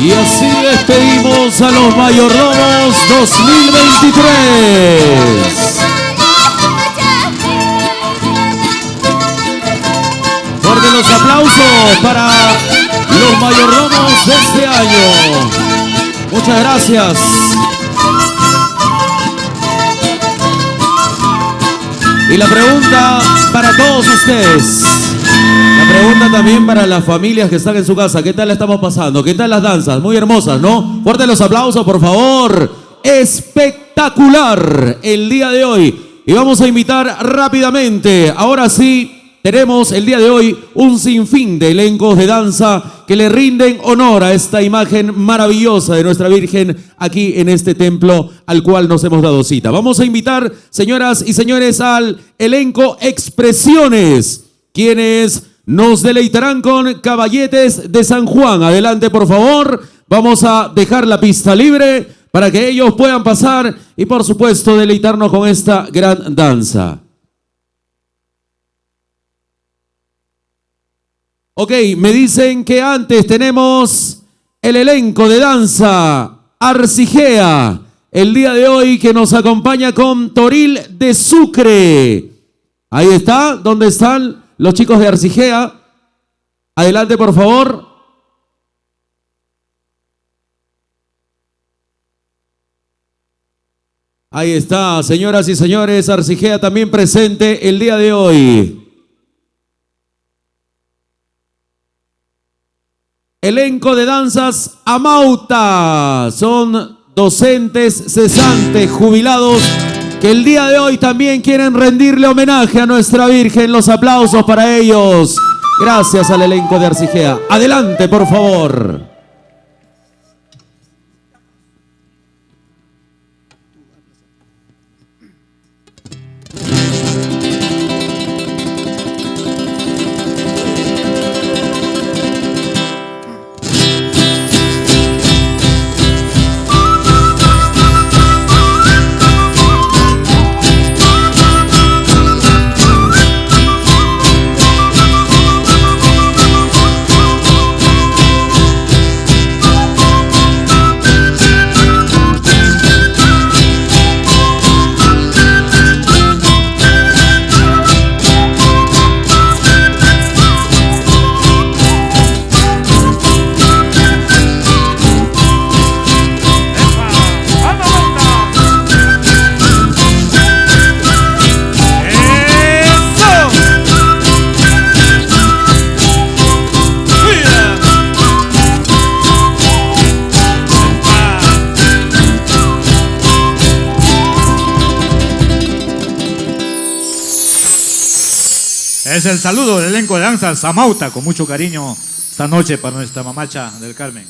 Y así despedimos a los Mayordomos 2023. Fuerte los aplausos para los mayordomos de este año. Muchas gracias. Y la pregunta para todos ustedes. La pregunta también para las familias que están en su casa. ¿Qué tal la estamos pasando? ¿Qué tal las danzas? Muy hermosas, ¿no? Fuerte los aplausos, por favor. Espectacular el día de hoy. Y vamos a invitar rápidamente. Ahora sí, tenemos el día de hoy un sinfín de elencos de danza que le rinden honor a esta imagen maravillosa de nuestra Virgen aquí en este templo al cual nos hemos dado cita. Vamos a invitar, señoras y señores, al elenco Expresiones, quienes nos deleitarán con Caballetes de San Juan. Adelante, por favor. Vamos a dejar la pista libre para que ellos puedan pasar y, por supuesto, deleitarnos con esta gran danza. Ok, me dicen que antes tenemos el elenco de danza Arcigea, el día de hoy que nos acompaña con Toril de Sucre. Ahí está, ¿dónde están los chicos de Arcigea? Adelante, por favor. Ahí está, señoras y señores, Arcigea también presente el día de hoy. Elenco de danzas Amauta, son docentes cesantes, jubilados, que el día de hoy también quieren rendirle homenaje a nuestra Virgen. Los aplausos para ellos. Gracias al elenco de Arcigea. Adelante, por favor. Es el saludo del elenco de danzas Amauta, con mucho cariño esta noche para nuestra mamacha del Carmen.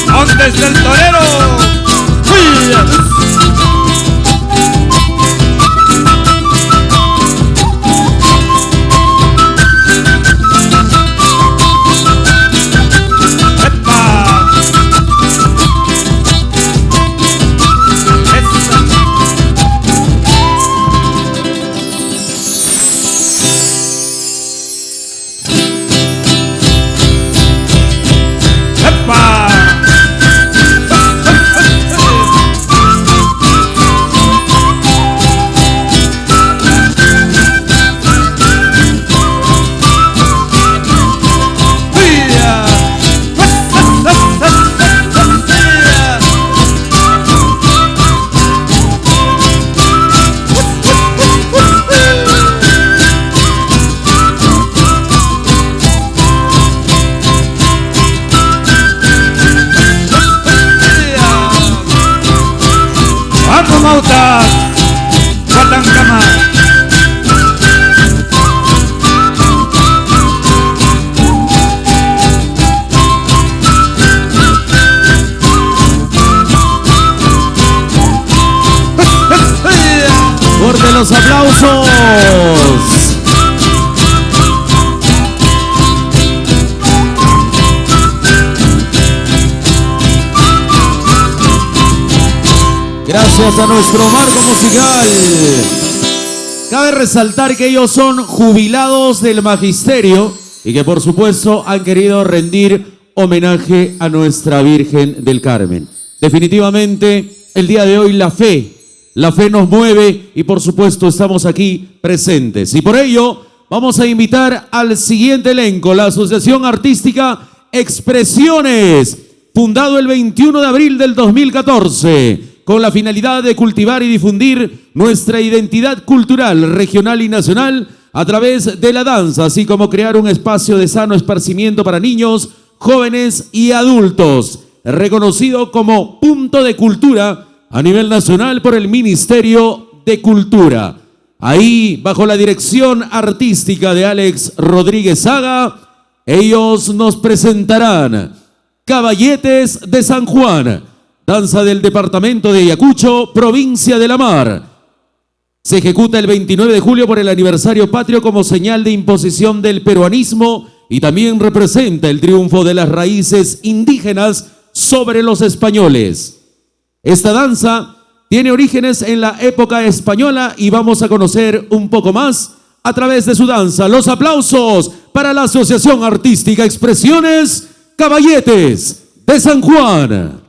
¿Dónde está el torero? Mauta, Guatancama. Fuerte los aplausos. Gracias a nuestro marco musical. Cabe resaltar que ellos son jubilados del magisterio y que por supuesto han querido rendir homenaje a nuestra Virgen del Carmen. Definitivamente el día de hoy la fe nos mueve y por supuesto estamos aquí presentes. Y por ello vamos a invitar al siguiente elenco, la Asociación Artística Expresiones, fundado el 21 de abril del 2014. Con la finalidad de cultivar y difundir nuestra identidad cultural, regional y nacional a través de la danza, así como crear un espacio de sano esparcimiento para niños, jóvenes y adultos, reconocido como punto de cultura a nivel nacional por el Ministerio de Cultura. Ahí, bajo la dirección artística de Alex Rodríguez Saga, ellos nos presentarán Caballetes de San Juan, danza del departamento de Ayacucho, provincia de La Mar. Se ejecuta el 29 de julio por el aniversario patrio como señal de imposición del peruanismo y también representa el triunfo de las raíces indígenas sobre los españoles. Esta danza tiene orígenes en la época española y vamos a conocer un poco más a través de su danza. Los aplausos para la Asociación Artística Expresiones Caballetes de San Juan.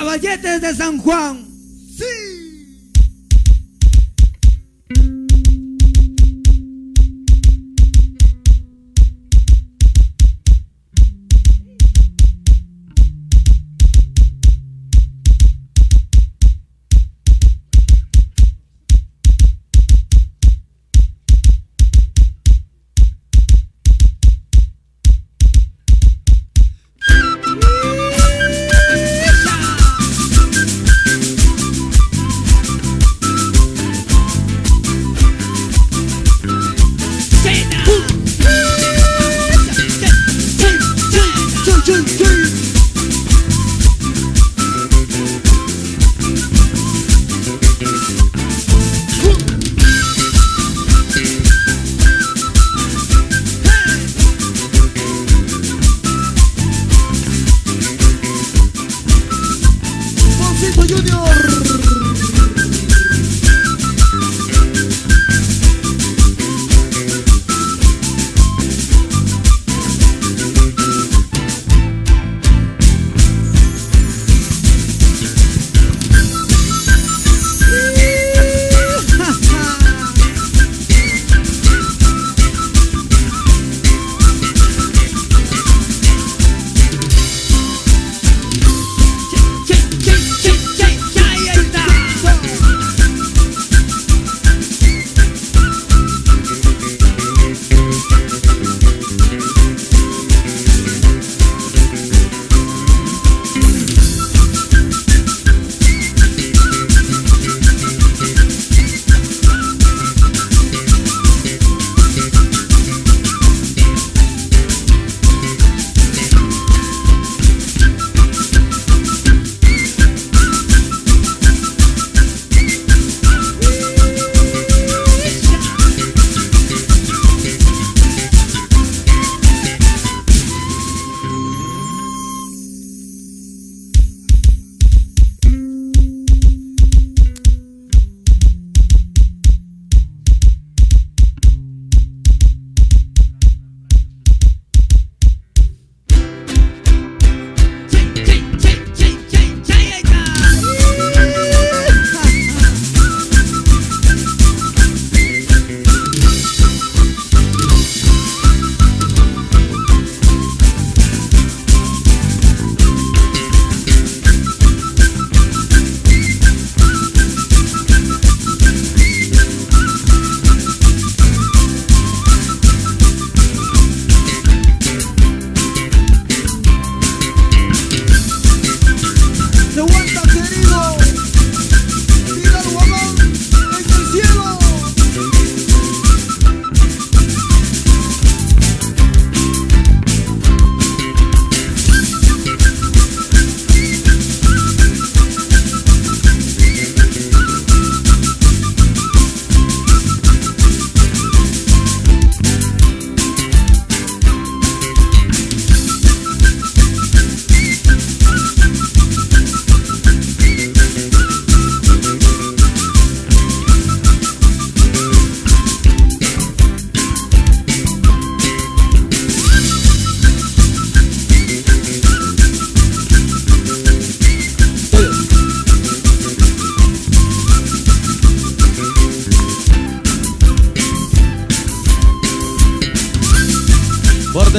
Caballetes de San Juan. Sí.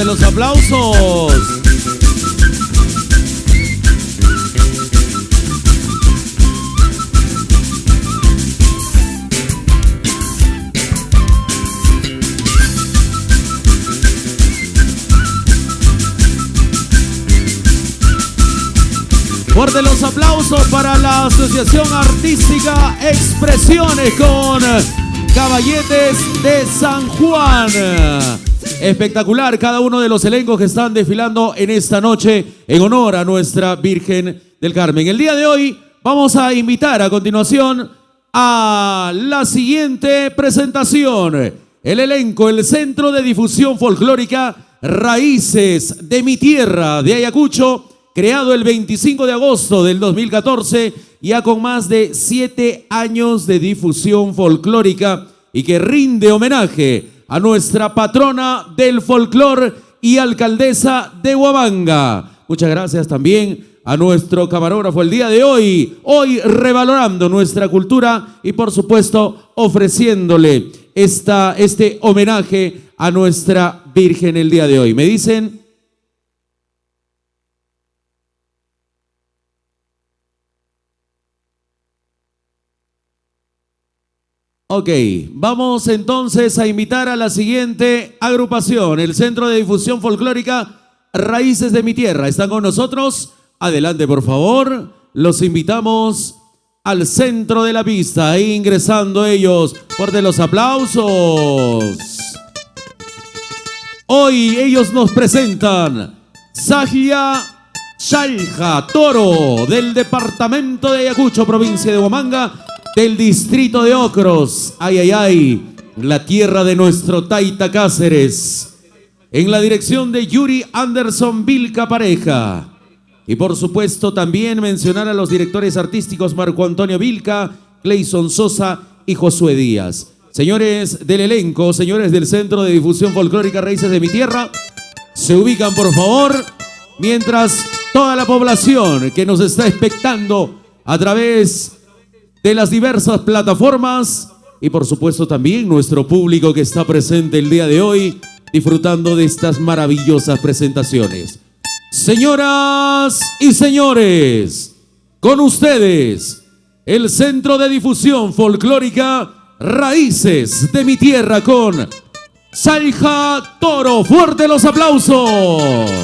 Fuerte los aplausos. Fuerte los aplausos para la Asociación Artística Expresiones con Caballetes de San Juan. Espectacular cada uno de los elencos que están desfilando en esta noche en honor a nuestra Virgen del Carmen. El día de hoy vamos a invitar a continuación a la siguiente presentación. El elenco, el Centro de Difusión Folclórica Raíces de mi Tierra de Ayacucho, creado el 25 de agosto del 2014, ya con más de 7 años de difusión folclórica y que rinde homenaje a nuestra patrona del folclor y alcaldesa de Huamanga. Muchas gracias también a nuestro camarógrafo el día de hoy revalorando nuestra cultura y por supuesto ofreciéndole este homenaje a nuestra Virgen el día de hoy. Me dicen... Ok, vamos entonces a invitar a la siguiente agrupación, el Centro de Difusión Folclórica Raíces de mi Tierra. ¿Están con nosotros? Adelante, por favor. Los invitamos al centro de la pista, ahí ingresando ellos. Fuerte los aplausos. Hoy ellos nos presentan Sajia Chalja Toro del departamento de Ayacucho, provincia de Huamanga, del distrito de Ocros, la tierra de nuestro Taita Cáceres, en la dirección de Yuri Anderson Vilca Pareja. Y por supuesto también mencionar a los directores artísticos Marco Antonio Vilca, Clayson Sosa y Josué Díaz. Señores del elenco, señores del Centro de Difusión Folclórica Raíces de mi Tierra, se ubican por favor, mientras toda la población que nos está expectando a través de las diversas plataformas y por supuesto también nuestro público que está presente el día de hoy disfrutando de estas maravillosas presentaciones. Señoras y señores, con ustedes el Centro de Difusión Folclórica Raíces de mi Tierra con Sajia Toro. Fuerte los aplausos.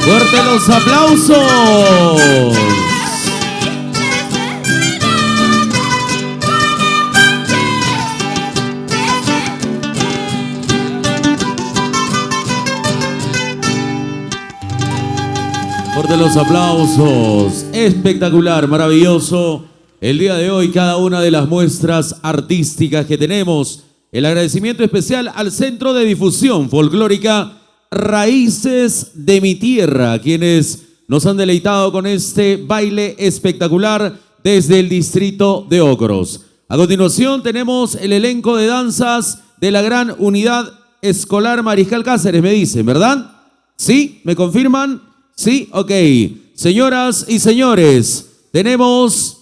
Fuerte los aplausos. Fuerte los aplausos. Espectacular, maravilloso. El día de hoy, cada una de las muestras artísticas que tenemos. El agradecimiento especial al Centro de Difusión Folclórica Raíces de mi Tierra, quienes nos han deleitado con este baile espectacular desde el distrito de Ocros. A continuación tenemos el elenco de danzas de la Gran Unidad Escolar Mariscal Cáceres, me dicen, ¿verdad? ¿Sí? ¿Me confirman? Sí, ok. Señoras y señores, tenemos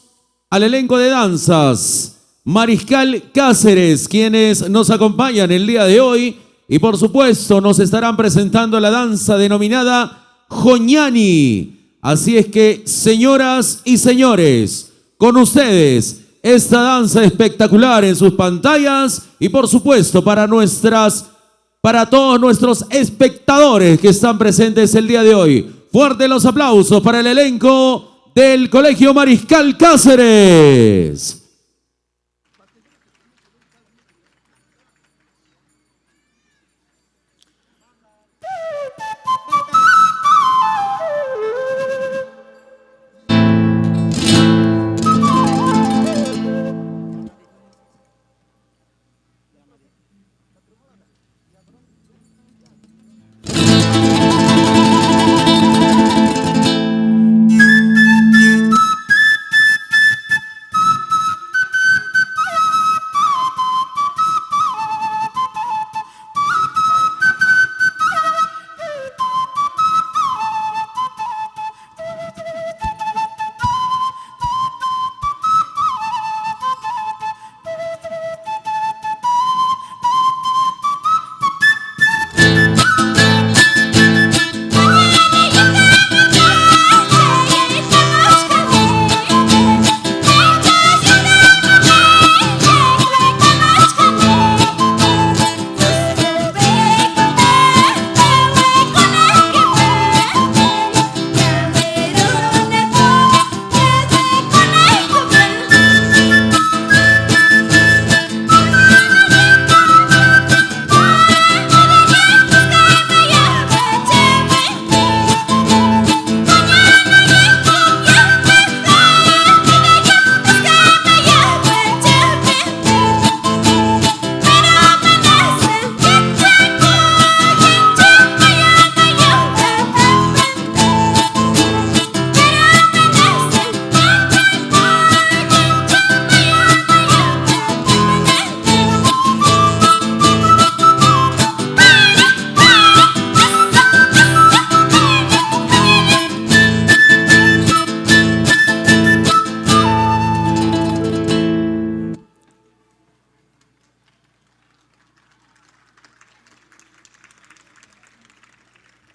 al elenco de danzas Mariscal Cáceres, quienes nos acompañan el día de hoy y por supuesto nos estarán presentando la danza denominada Joñani. Así es que, señoras y señores, con ustedes esta danza espectacular en sus pantallas y por supuesto para todos nuestros espectadores que están presentes el día de hoy. Fuerte los aplausos para el elenco del Colegio Mariscal Cáceres.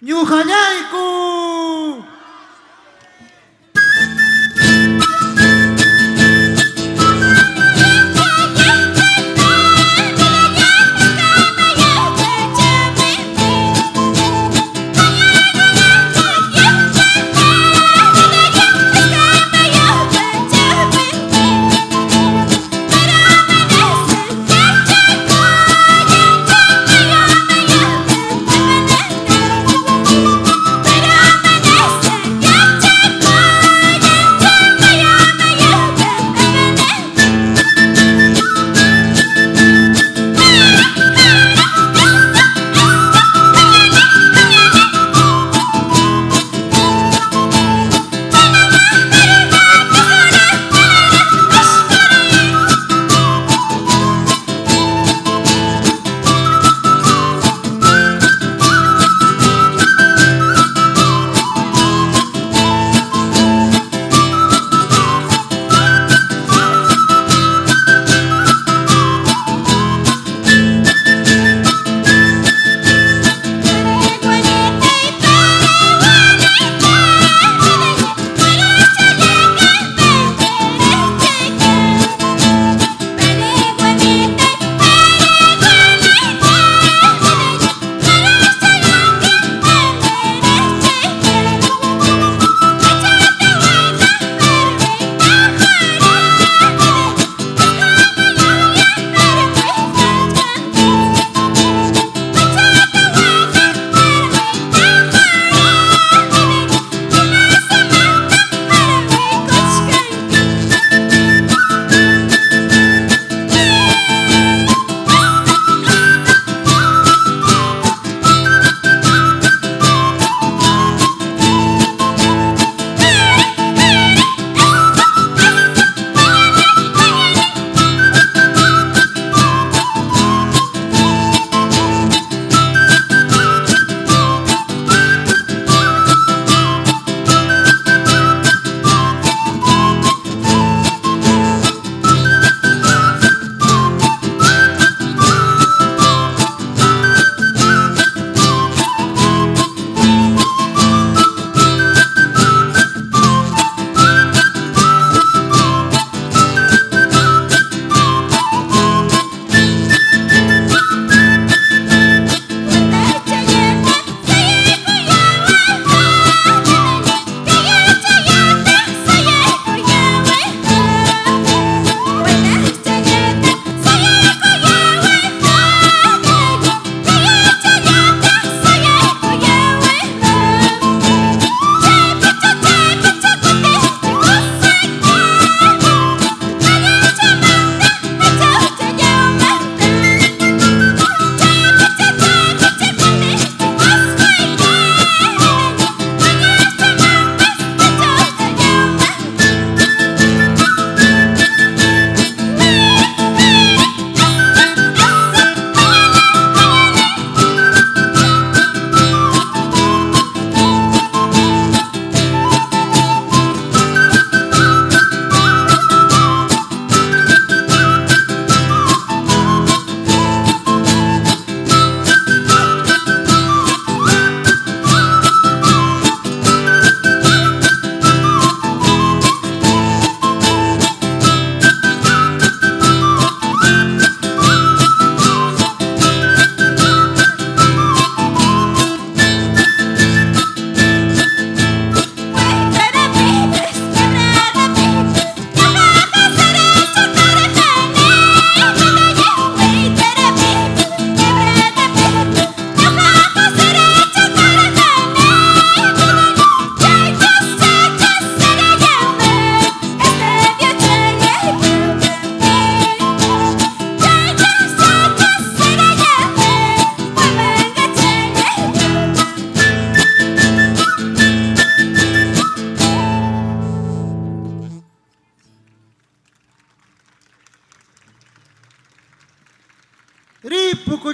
¡Ñujañaiku! Pero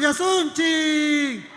Yasunchi.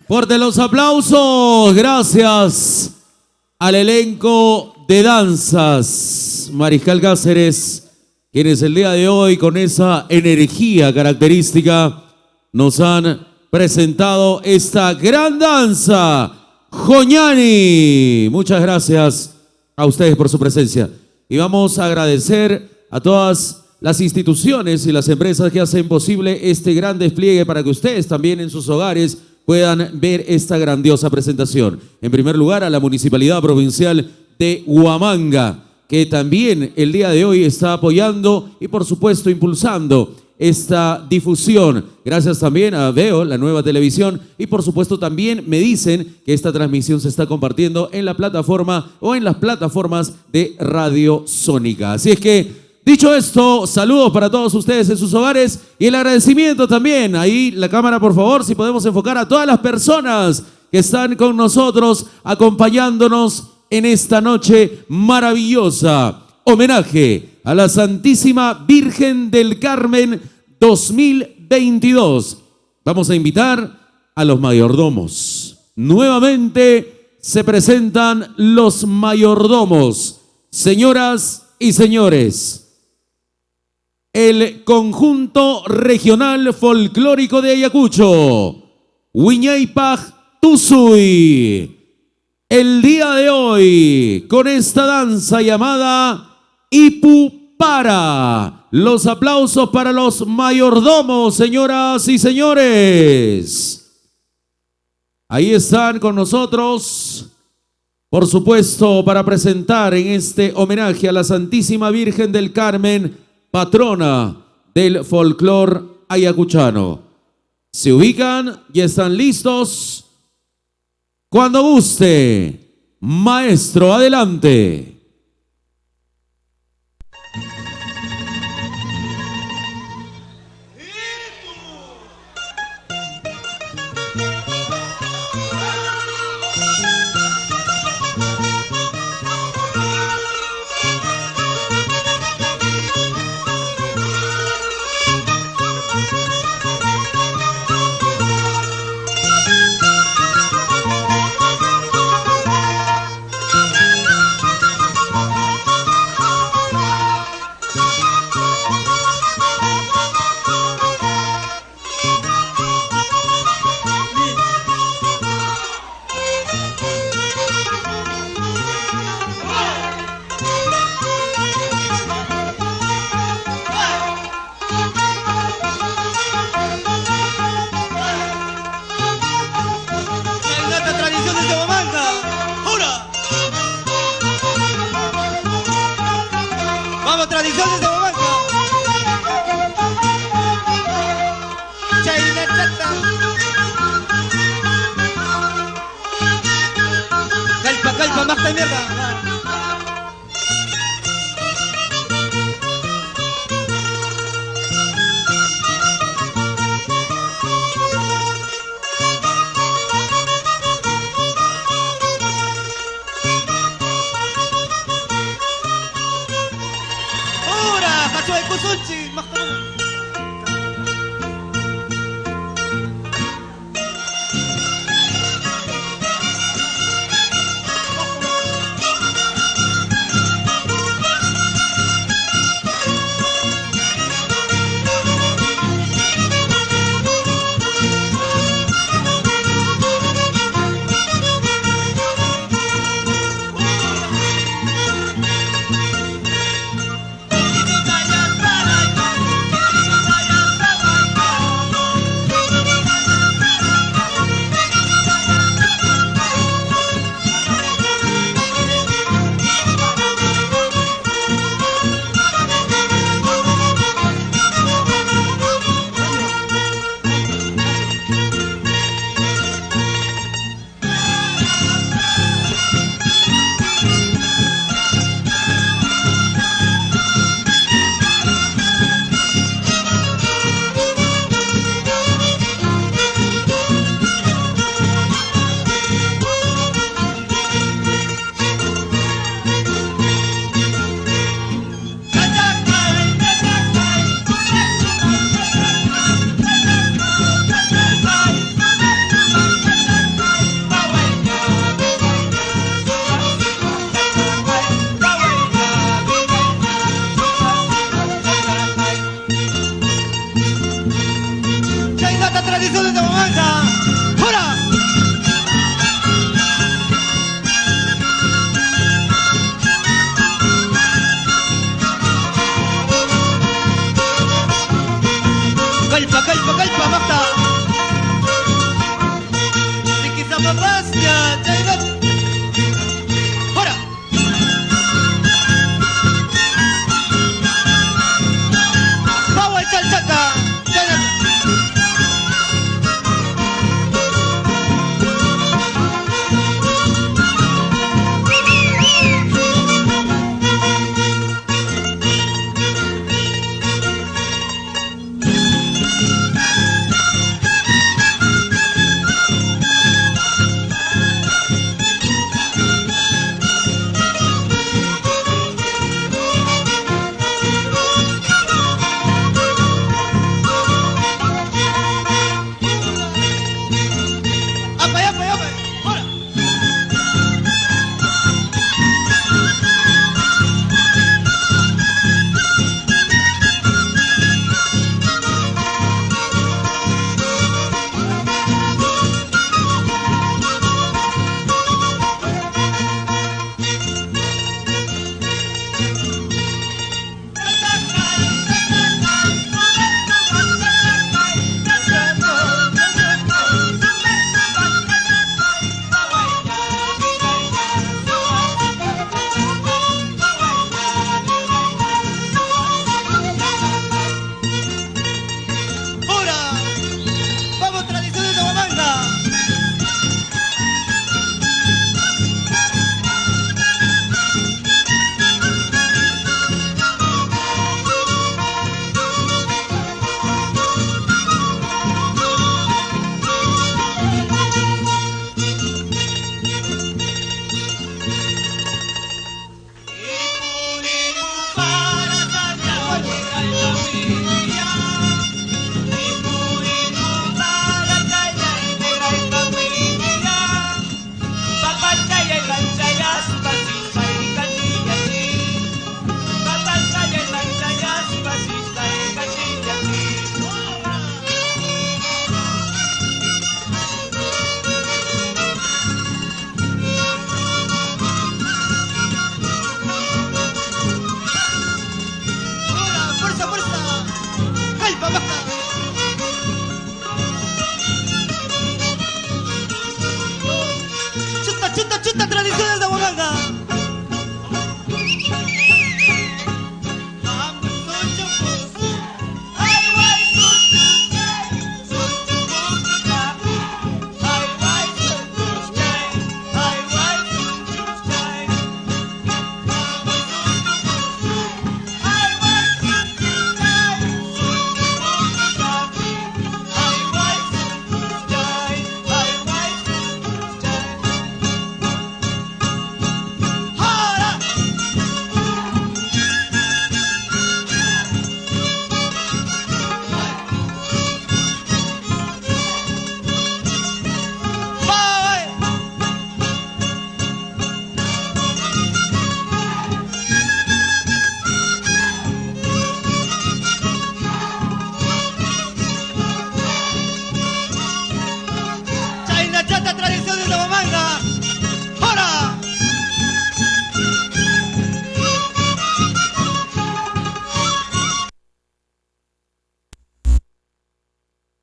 Fuerte los aplausos, gracias al elenco de danzas Mariscal Cáceres, quienes el día de hoy con esa energía característica nos han presentado esta gran danza, Joñani. Muchas gracias a ustedes por su presencia y vamos a agradecer a todas las instituciones y las empresas que hacen posible este gran despliegue para que ustedes también en sus hogares puedan ver esta grandiosa presentación. En primer lugar, a la Municipalidad Provincial de Huamanga, que también el día de hoy está apoyando y por supuesto impulsando esta difusión. Gracias también a Veo, la nueva televisión, y por supuesto también me dicen que esta transmisión se está compartiendo en la plataforma o en las plataformas de Radio Sónica. Así es que, dicho esto, saludos para todos ustedes en sus hogares y el agradecimiento también. Ahí la cámara, por favor, si podemos enfocar a todas las personas que están con nosotros, acompañándonos en esta noche maravillosa. Homenaje a la Santísima Virgen del Carmen 2022. Vamos a invitar a los mayordomos. Nuevamente se presentan los mayordomos. Señoras y señores, el conjunto regional folclórico de Ayacucho, Huiñaypaj Tuzuy. El día de hoy, con esta danza llamada Ipupara. Los aplausos para los mayordomos, señoras y señores. Ahí están con nosotros, por supuesto, para presentar en este homenaje a la Santísima Virgen del Carmen, patrona del folclor ayacuchano. Se ubican y están listos. Cuando guste, maestro, adelante. Tradiciones de Huamanga. Chaina chata. Calpa, calpa, más mierda.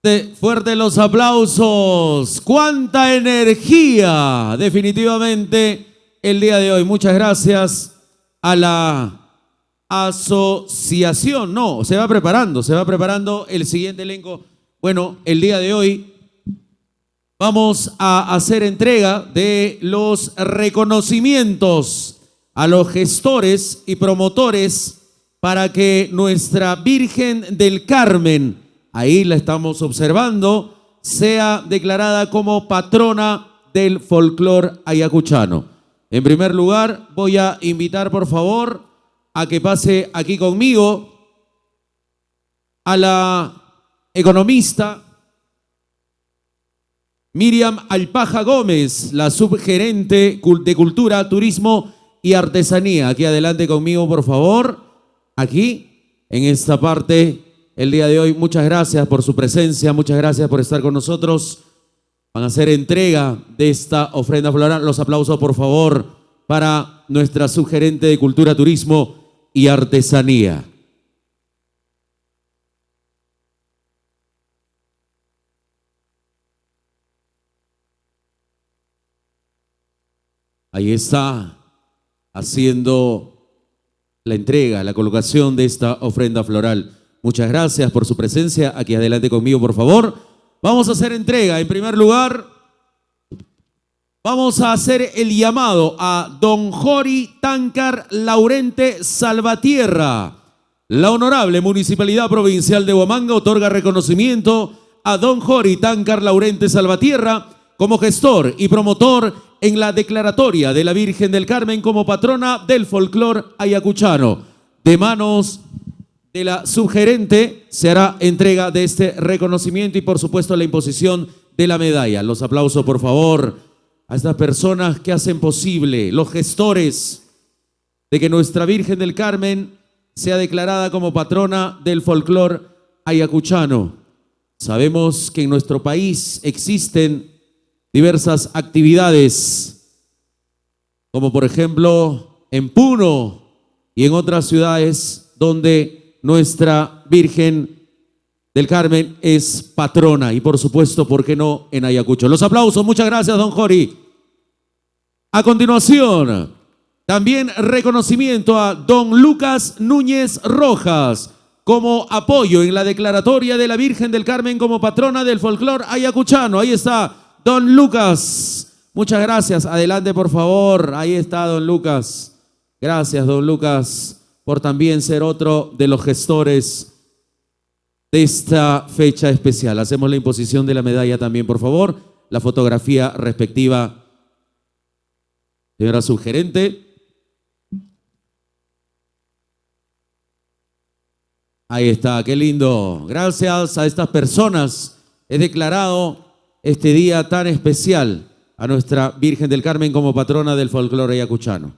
Fuerte los aplausos. ¡Cuánta energía! Definitivamente el día de hoy. Muchas gracias a la asociación. No, se va preparando el siguiente elenco. Bueno, el día de hoy vamos a hacer entrega de los reconocimientos a los gestores y promotores para que nuestra Virgen del Carmen, ahí la estamos observando, sea declarada como patrona del folclore ayacuchano. En primer lugar, voy a invitar por favor a que pase aquí conmigo a la economista Miriam Alpaja Gómez, la subgerente de Cultura, Turismo y Artesanía. Aquí adelante conmigo, por favor. Aquí, en esta parte, el día de hoy. Muchas gracias por su presencia, muchas gracias por estar con nosotros. Van a hacer entrega de esta ofrenda floral. Los aplausos, por favor, para nuestra subgerente de Cultura, Turismo y Artesanía. Ahí está haciendo la entrega, la colocación de esta ofrenda floral. Muchas gracias por su presencia. Aquí adelante conmigo, por favor. Vamos a hacer entrega. En primer lugar, vamos a hacer el llamado a don Jori Tancar Laurente Salvatierra. La Honorable Municipalidad Provincial de Huamanga otorga reconocimiento a don Jori Tancar Laurente Salvatierra como gestor y promotor en la declaratoria de la Virgen del Carmen como patrona del folclore ayacuchano. De manos de la subgerente se hará entrega de este reconocimiento y por supuesto la imposición de la medalla. Los aplausos, por favor, a estas personas que hacen posible, los gestores de que nuestra Virgen del Carmen sea declarada como patrona del folclore ayacuchano. Sabemos que en nuestro país existen diversas actividades, como por ejemplo en Puno y en otras ciudades donde nuestra Virgen del Carmen es patrona y por supuesto, ¿por qué no en Ayacucho? Los aplausos, muchas gracias, don Jori. A continuación, también reconocimiento a don Lucas Núñez Rojas como apoyo en la declaratoria de la Virgen del Carmen como patrona del folclore ayacuchano. Ahí está don Lucas, muchas gracias. Adelante, por favor. Ahí está don Lucas. Gracias, don Lucas, por también ser otro de los gestores de esta fecha especial. Hacemos la imposición de la medalla también, por favor. La fotografía respectiva, señora subgerente. Ahí está, qué lindo. Gracias a estas personas he declarado este día tan especial a nuestra Virgen del Carmen como patrona del folclore ayacuchano.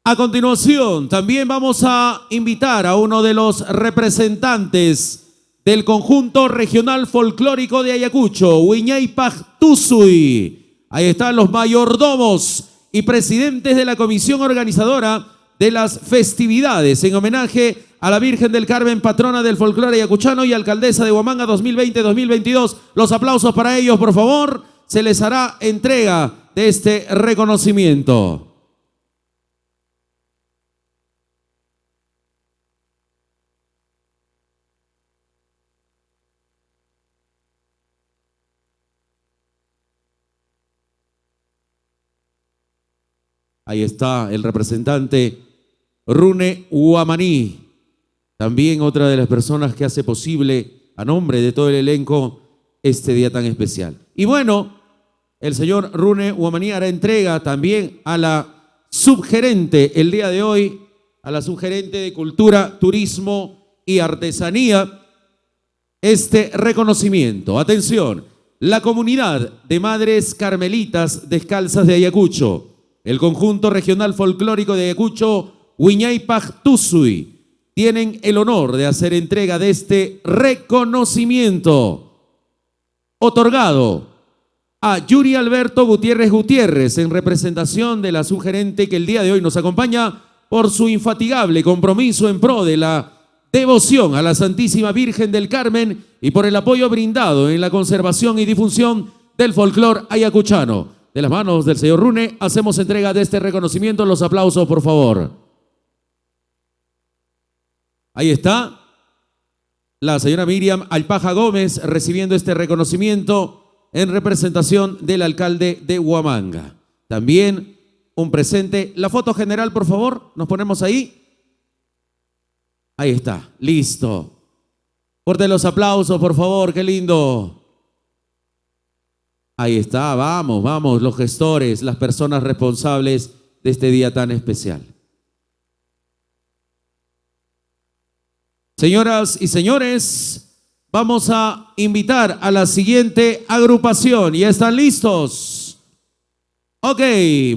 A continuación, también vamos a invitar a uno de los representantes del conjunto regional folclórico de Ayacucho, Huiñaypaj Tusuy. Ahí están los mayordomos y presidentes de la comisión organizadora de las festividades en homenaje a la Virgen del Carmen, patrona del folclore ayacuchano y alcaldesa de Huamanga 2020-2022. Los aplausos para ellos, por favor. Se les hará entrega de este reconocimiento. Ahí está el representante Rune Huamaní, también otra de las personas que hace posible, a nombre de todo el elenco, este día tan especial. Y bueno, el señor Rune Huamaní hará entrega también a la subgerente el día de hoy, a la subgerente de Cultura, Turismo y Artesanía, este reconocimiento. Atención, la comunidad de Madres Carmelitas Descalzas de Ayacucho, el conjunto regional folclórico de Ayacucho, Huiñaypaj Tusuy, tienen el honor de hacer entrega de este reconocimiento otorgado a Yuri Alberto Gutiérrez Gutiérrez en representación de la subgerente que el día de hoy nos acompaña por su infatigable compromiso en pro de la devoción a la Santísima Virgen del Carmen y por el apoyo brindado en la conservación y difusión del folclore ayacuchano. De las manos del señor Rune, hacemos entrega de este reconocimiento. Los aplausos, por favor. Ahí está la señora Miriam Alpaja Gómez recibiendo este reconocimiento en representación del alcalde de Huamanga. También un presente. La foto general, por favor, nos ponemos ahí. Ahí está, listo. Fuerte los aplausos, por favor, qué lindo. Ahí está, vamos, vamos, los gestores, las personas responsables de este día tan especial. Señoras y señores, vamos a invitar a la siguiente agrupación. ¿Ya están listos? Ok,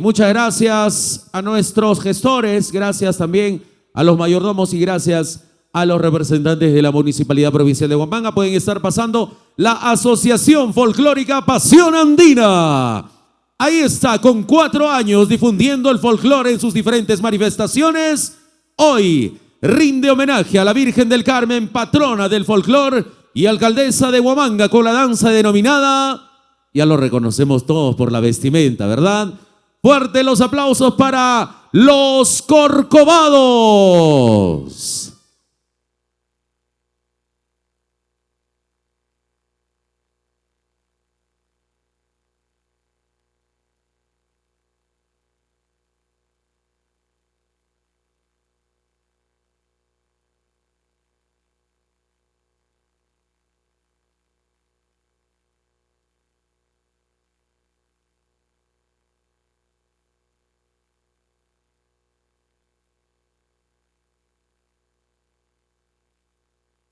muchas gracias a nuestros gestores, gracias también a los mayordomos y gracias a los representantes de la Municipalidad Provincial de Huamanga. Pueden estar pasando la Asociación Folclórica Pasión Andina. Ahí está, con 4 años difundiendo el folclore en sus diferentes manifestaciones. Hoy rinde homenaje a la Virgen del Carmen, patrona del folclore y alcaldesa de Huamanga, con la danza denominada, ya lo reconocemos todos por la vestimenta, ¿verdad? Fuerte los aplausos para los Corcovados.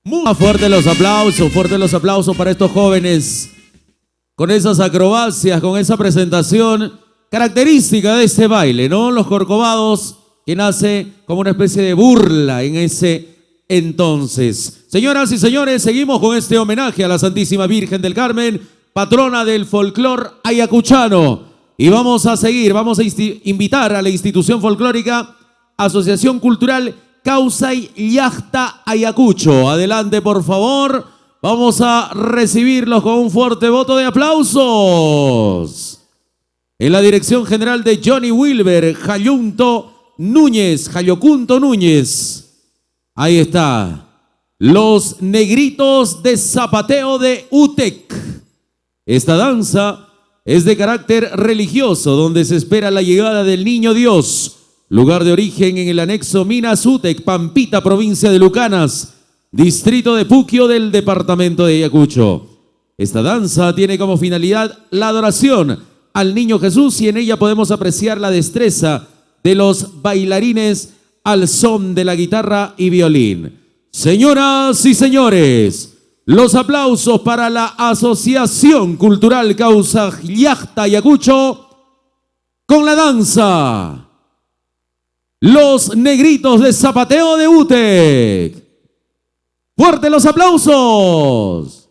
Muy fuerte los aplausos para estos jóvenes, con esas acrobacias, con esa presentación característica de este baile, ¿no? Los Corcovados, que nace como una especie de burla en ese entonces. Señoras y señores, seguimos con este homenaje a la Santísima Virgen del Carmen, patrona del folclore ayacuchano. Y vamos a seguir, vamos a invitar a la institución folclórica Asociación Cultural Causay Llacta Ayacucho. Adelante, por favor. Vamos a recibirlos con un fuerte voto de aplausos. En la dirección general de Johnny Wilber, Jayocunto Núñez. Ahí está. Los Negritos de Zapateo de UTEC. Esta danza es de carácter religioso, donde se espera la llegada del Niño Dios. Lugar de origen en el anexo Minas UTEC, Pampita, provincia de Lucanas, distrito de Puquio del departamento de Ayacucho. Esta danza tiene como finalidad la adoración al Niño Jesús y en ella podemos apreciar la destreza de los bailarines al son de la guitarra y violín. Señoras y señores, los aplausos para la Asociación Cultural Causay Llacta Ayacucho con la danza Los Negritos de Zapateo de UTEC. ¡Fuerte los aplausos!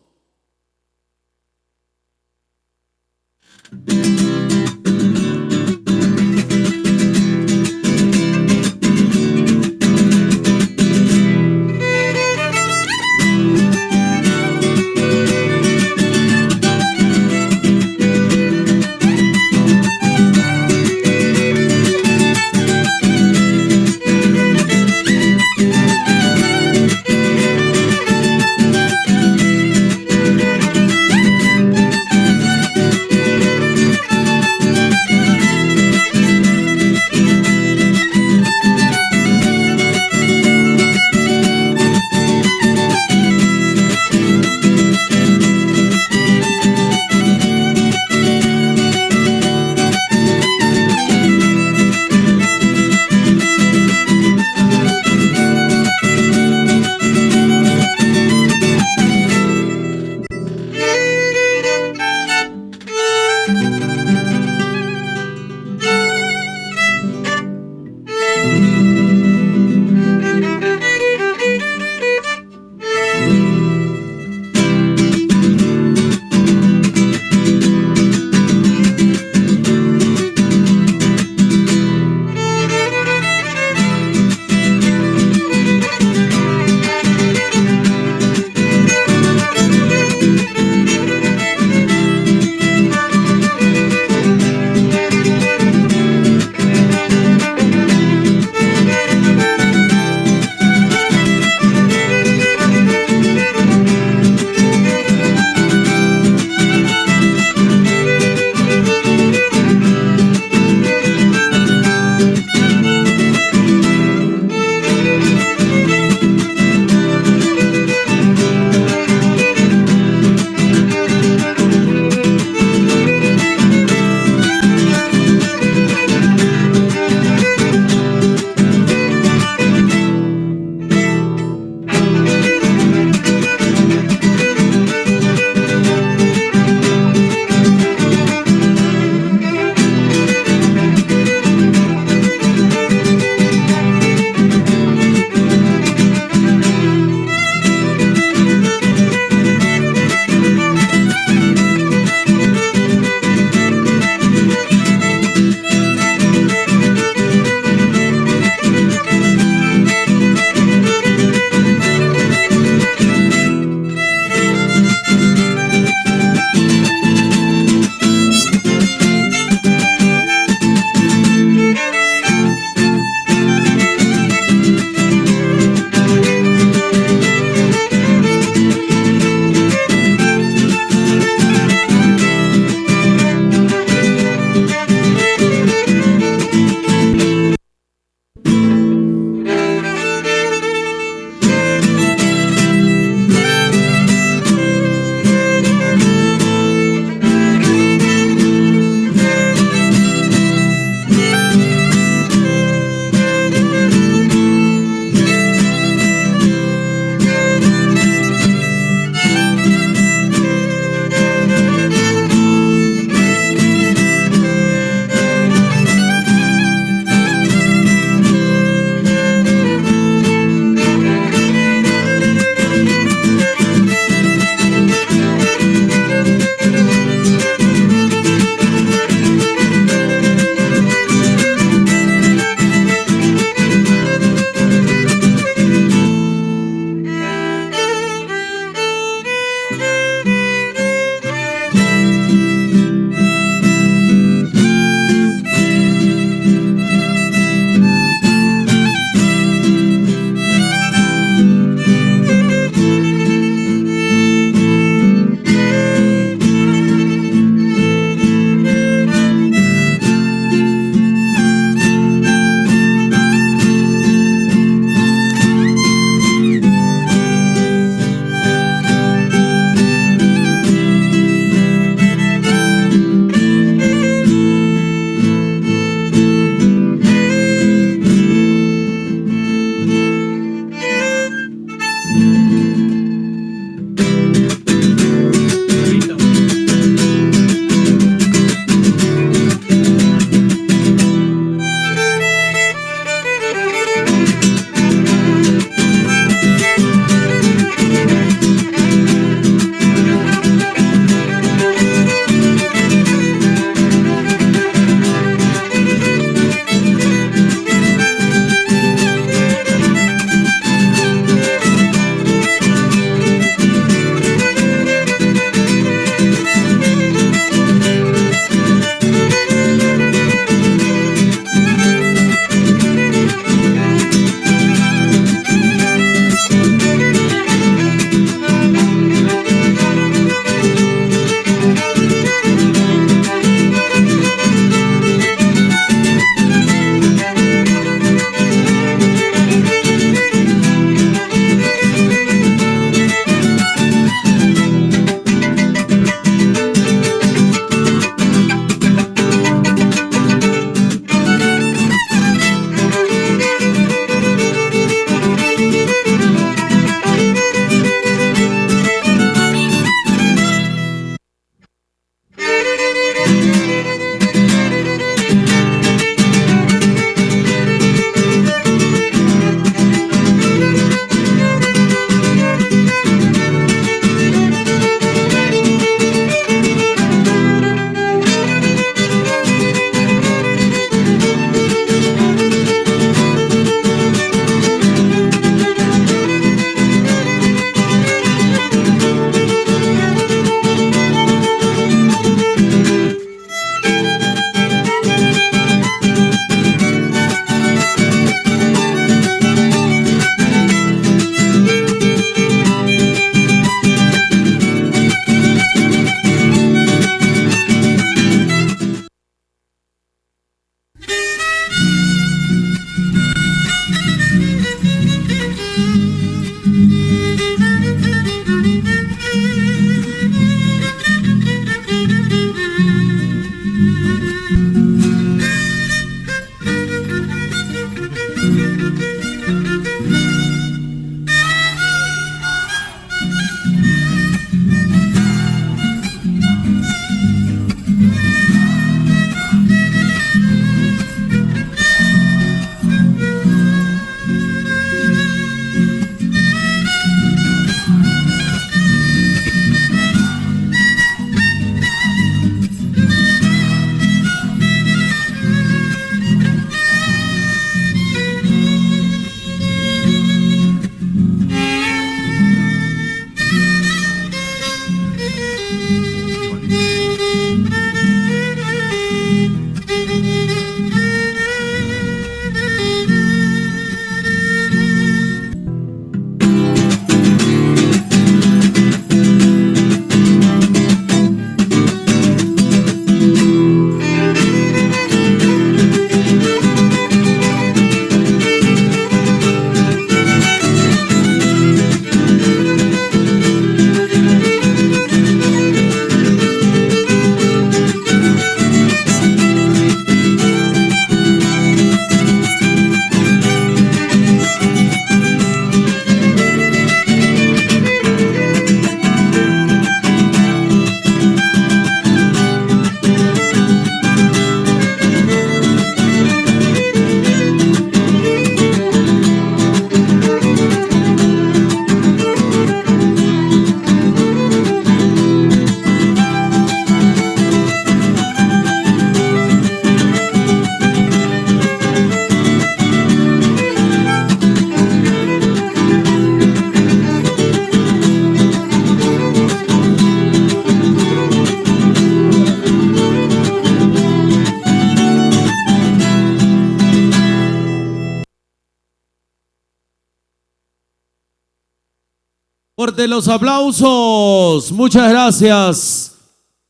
Fuerte los aplausos. Muchas gracias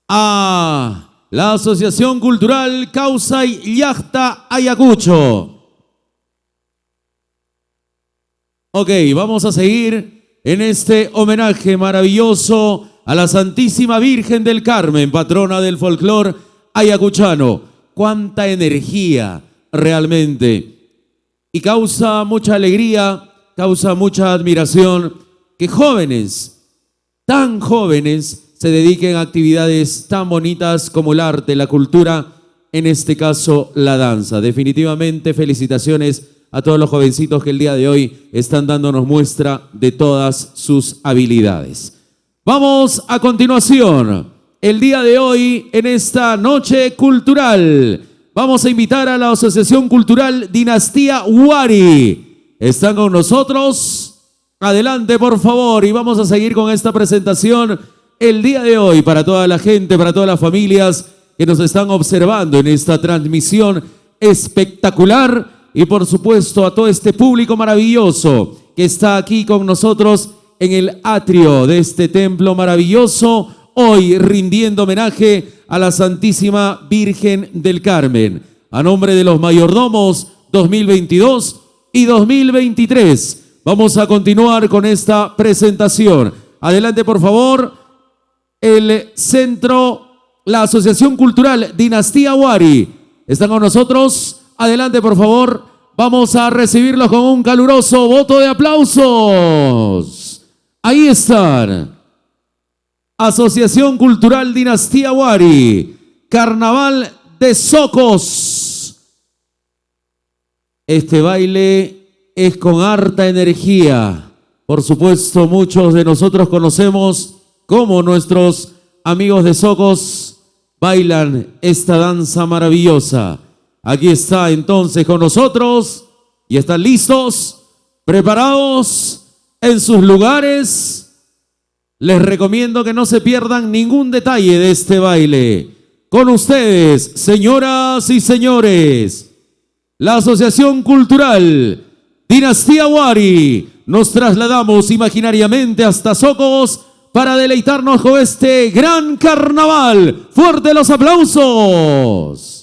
a la Asociación Cultural Kausai Llaqta Ayacucho. Ok, vamos a seguir en este homenaje maravilloso a la Santísima Virgen del Carmen, patrona del folclore ayacuchano. Cuánta energía realmente. Y causa mucha alegría, causa mucha admiración que jóvenes, tan jóvenes, se dediquen a actividades tan bonitas como el arte, la cultura, en este caso la danza. Definitivamente felicitaciones a todos los jovencitos que el día de hoy están dándonos muestra de todas sus habilidades. Vamos a continuación, el día de hoy en esta noche cultural, vamos a invitar a la Asociación Cultural Dinastía Huari. ¿Están con nosotros? Adelante, por favor, y vamos a seguir con esta presentación el día de hoy para toda la gente, para todas las familias que nos están observando en esta transmisión espectacular y por supuesto a todo este público maravilloso que está aquí con nosotros en el atrio de este templo maravilloso, hoy rindiendo homenaje a la Santísima Virgen del Carmen. A nombre de los mayordomos 2022 y 2023, vamos a continuar con esta presentación. Adelante, por favor, el centro, la Asociación Cultural Dinastía Huari. ¿Están con nosotros? Adelante, por favor. Vamos a recibirlos con un caluroso voto de aplausos. Ahí están. Asociación Cultural Dinastía Huari. Carnaval de Socos. Este baile es con harta energía. Por supuesto, muchos de nosotros conocemos cómo nuestros amigos de Socos bailan esta danza maravillosa. Aquí está entonces con nosotros y están listos, preparados en sus lugares. Les recomiendo que no se pierdan ningún detalle de este baile. Con ustedes, señoras y señores, la Asociación Cultural Dinastía Huari. Nos trasladamos imaginariamente hasta Socos para deleitarnos con este gran carnaval. ¡Fuerte los aplausos!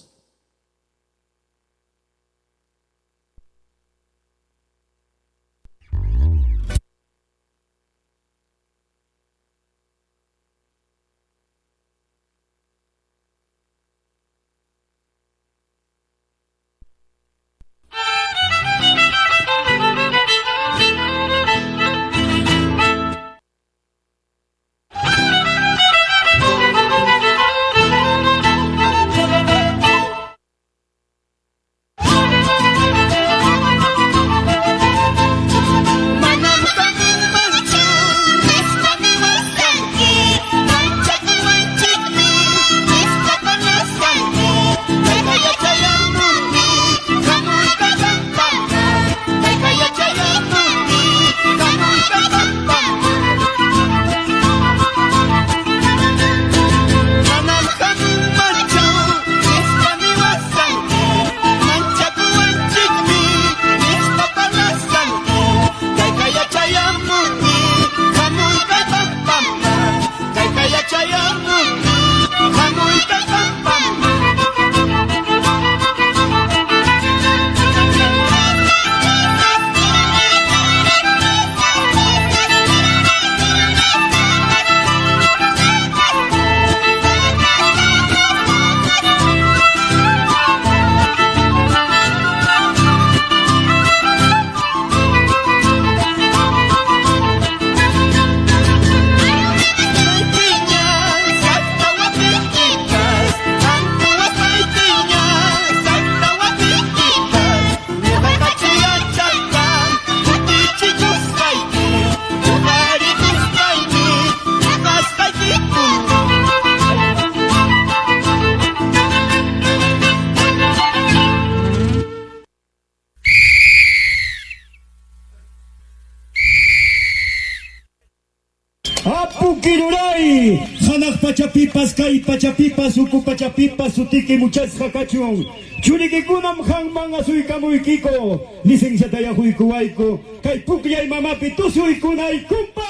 Yuray, Hanak Pachapipas, Kai Pachapipas, Uku Pachapipas, Sutiki muchas Hakachun, Churikikunam Hangman Asuikamuikiko, licenciada Yahuikuaiko, Kai Pukya y Mamapi, Tusuikunai Kumpa.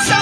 Sa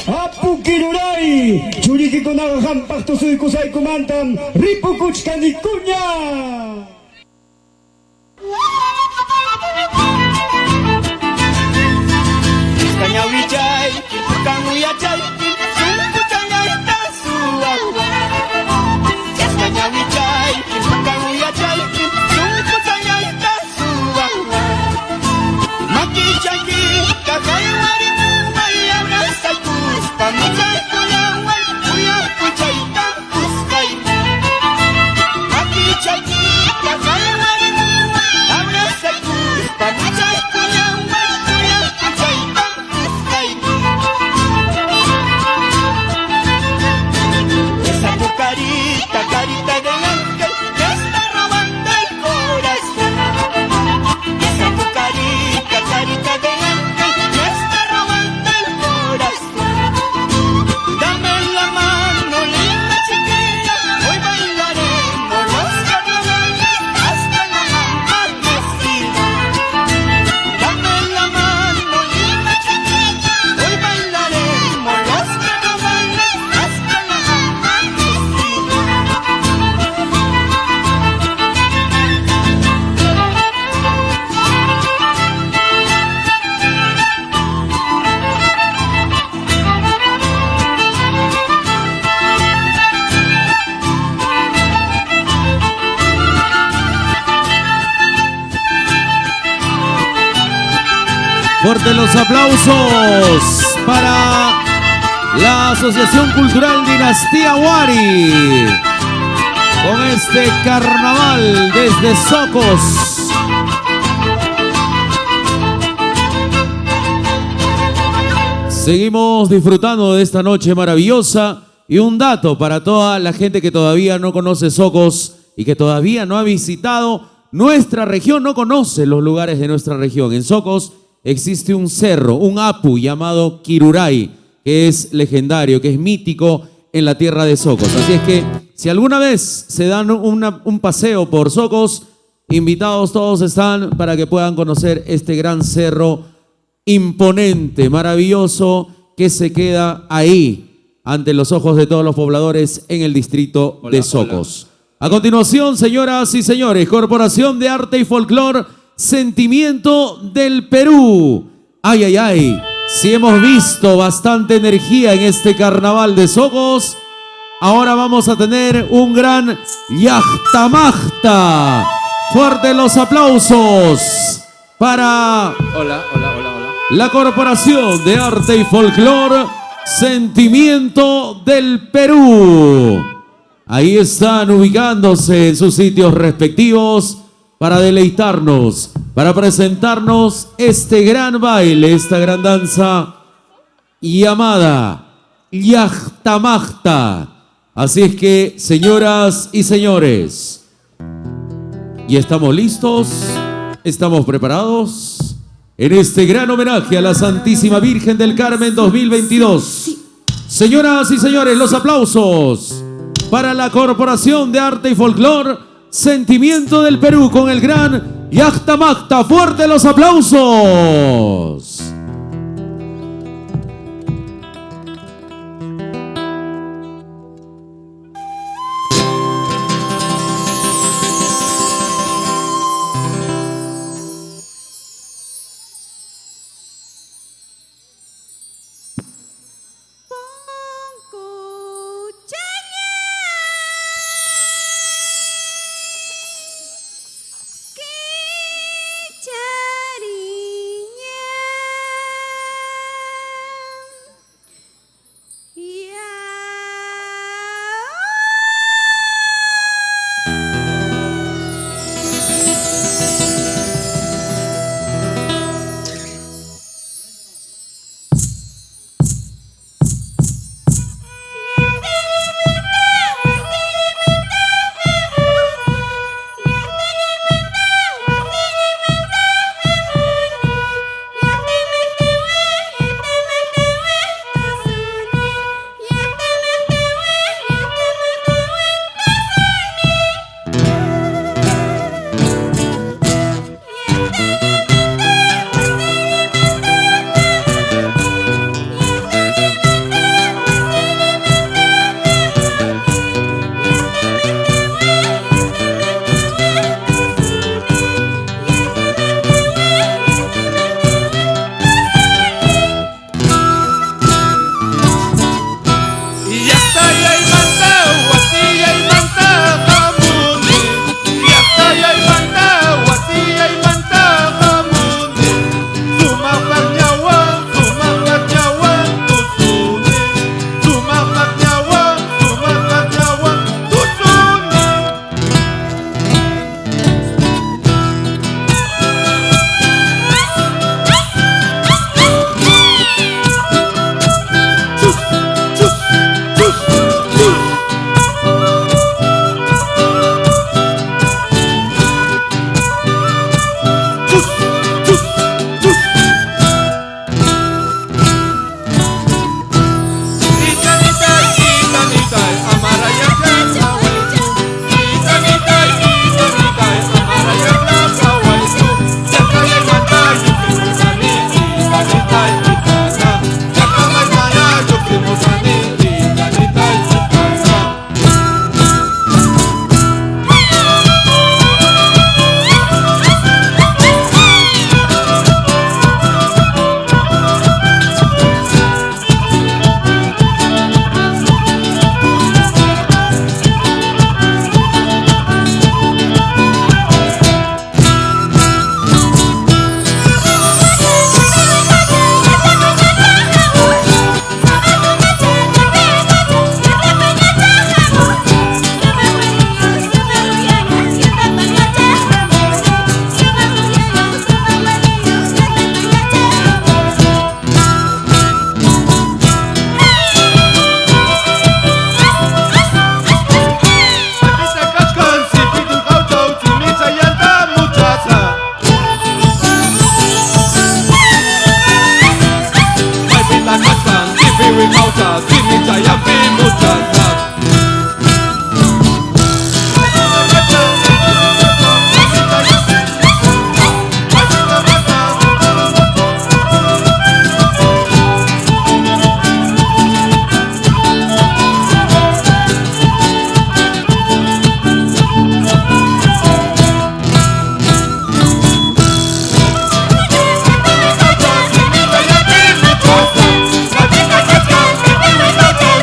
Apu Kiruray, churiki kunagahampak tusoy kusay kumantam, ripukuch kanikunya. Cañahuichay, Camuyachay, Sumpuchangayta Suagua. Cañahuichay, Camuyachay, Sumpuchangayta Suagua. Makichaki, Kakayawari, Mayabras, Pamuchay, Kulaway, Uyakuchayta, Kuskay. Makichaki, Kakayawari, Abras, Pamuchay, Kulaway, Uyakuchayta, Kuskay. Esa tu carita, carita de ángel, me está robando el corazón. Esa tu carita, carita de ángel, me está robando el corazón. Dame la mano, linda chiquilla, hoy bailaremos los carnavales hasta la amanecida. Dame la mano, linda chiquilla, hoy bailaremos los carnavales hasta la amanecida. Fuerte los aplausos para la Asociación Cultural Dinastía Wari con este carnaval desde Socos. Seguimos disfrutando de esta noche maravillosa y un dato para toda la gente que todavía no conoce Socos y que todavía no ha visitado nuestra región, no conoce los lugares de nuestra región. En Socos existe un cerro, un apu llamado Kiruray, que es legendario, que es mítico en la tierra de Socos. Así es que si alguna vez se dan un paseo por Socos, invitados todos están para que puedan conocer este gran cerro imponente, maravilloso, que se queda ahí ante los ojos de todos los pobladores en el distrito de Socos. A continuación, señoras y señores, Corporación de Arte y Folclor, Sentimiento del Perú. Ay, ay, ay, si hemos visto bastante energía en este carnaval de Socos, ahora vamos a tener un gran Yachtamachta. Fuerte los aplausos para la Corporación de Arte y Folclor, Sentimiento del Perú. Ahí están ubicándose en sus sitios respectivos para deleitarnos, para presentarnos este gran baile, esta gran danza llamada Yachtamachta. Así es que, señoras y señores, ¿ya estamos listos? ¿Estamos preparados? En este gran homenaje a la Santísima Virgen del Carmen 2022. Señoras y señores, los aplausos para la Corporación de Arte y Folclor, Sentimiento del Perú, con el gran Yachtamachta. ¡Fuerte los aplausos! Cariño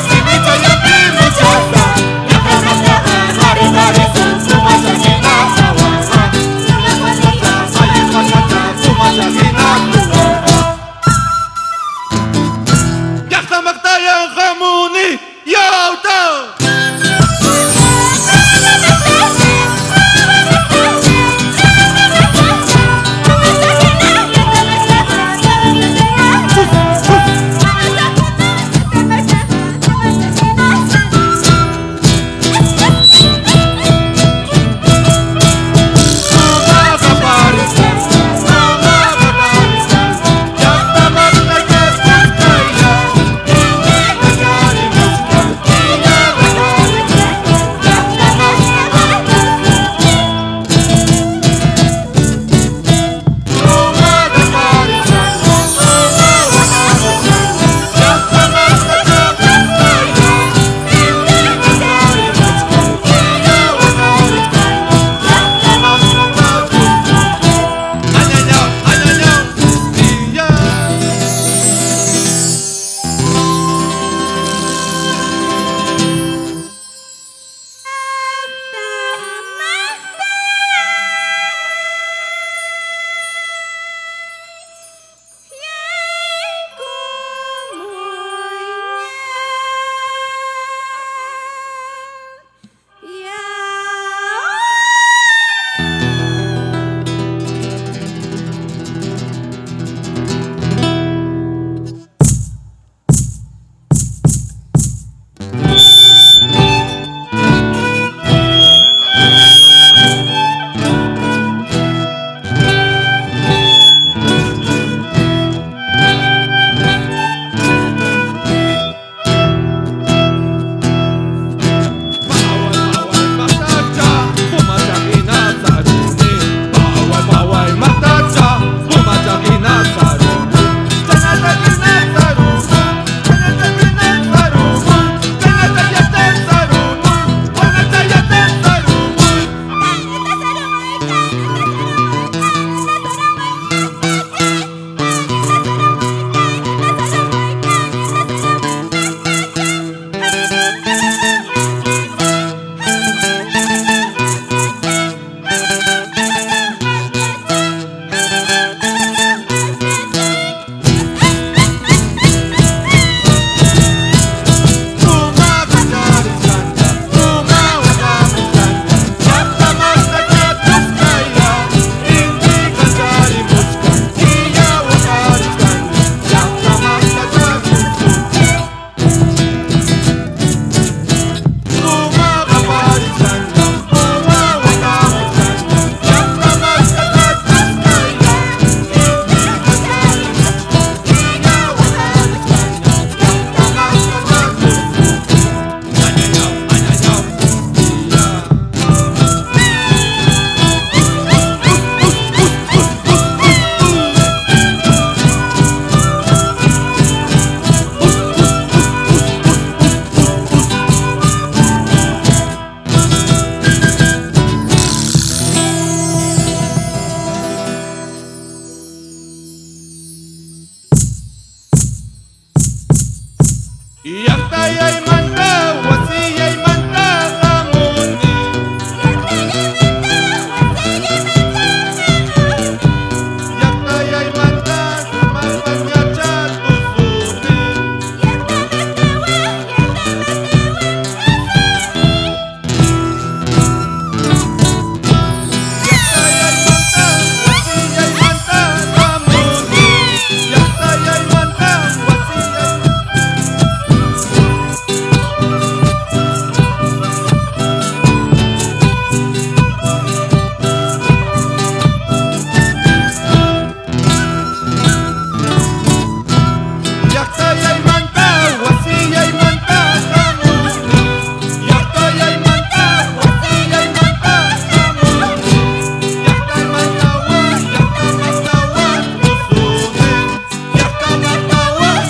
Simita Llaqtallaymanta wasillaymanta hamuni. Llaqtallaymanta sumastañacha tusuni. Llaqtallaymanta wasillaymanta hamuni. Llaqtallaymanta wasillaymanta. Llaqtallaymanta wasillaymanta hamuni. Llaqtallaymanta wasillaymanta hamuni. Llaqtaymanta tusuni. Llaqtaymanta tusuni.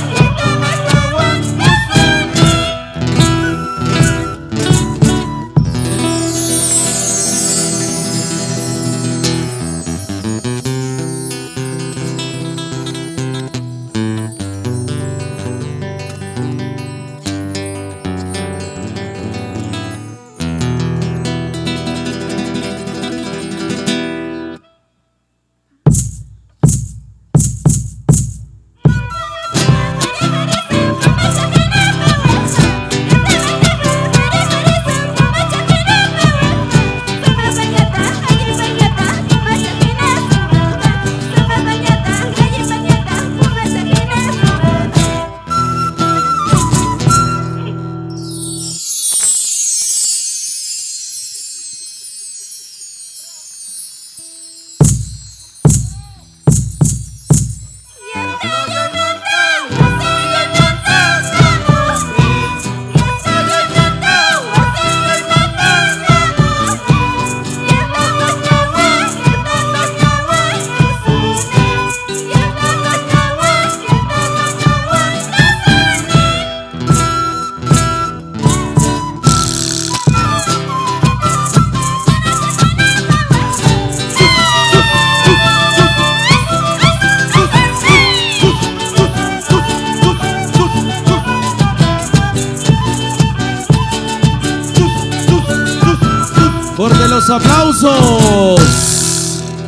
Fuerte los aplausos.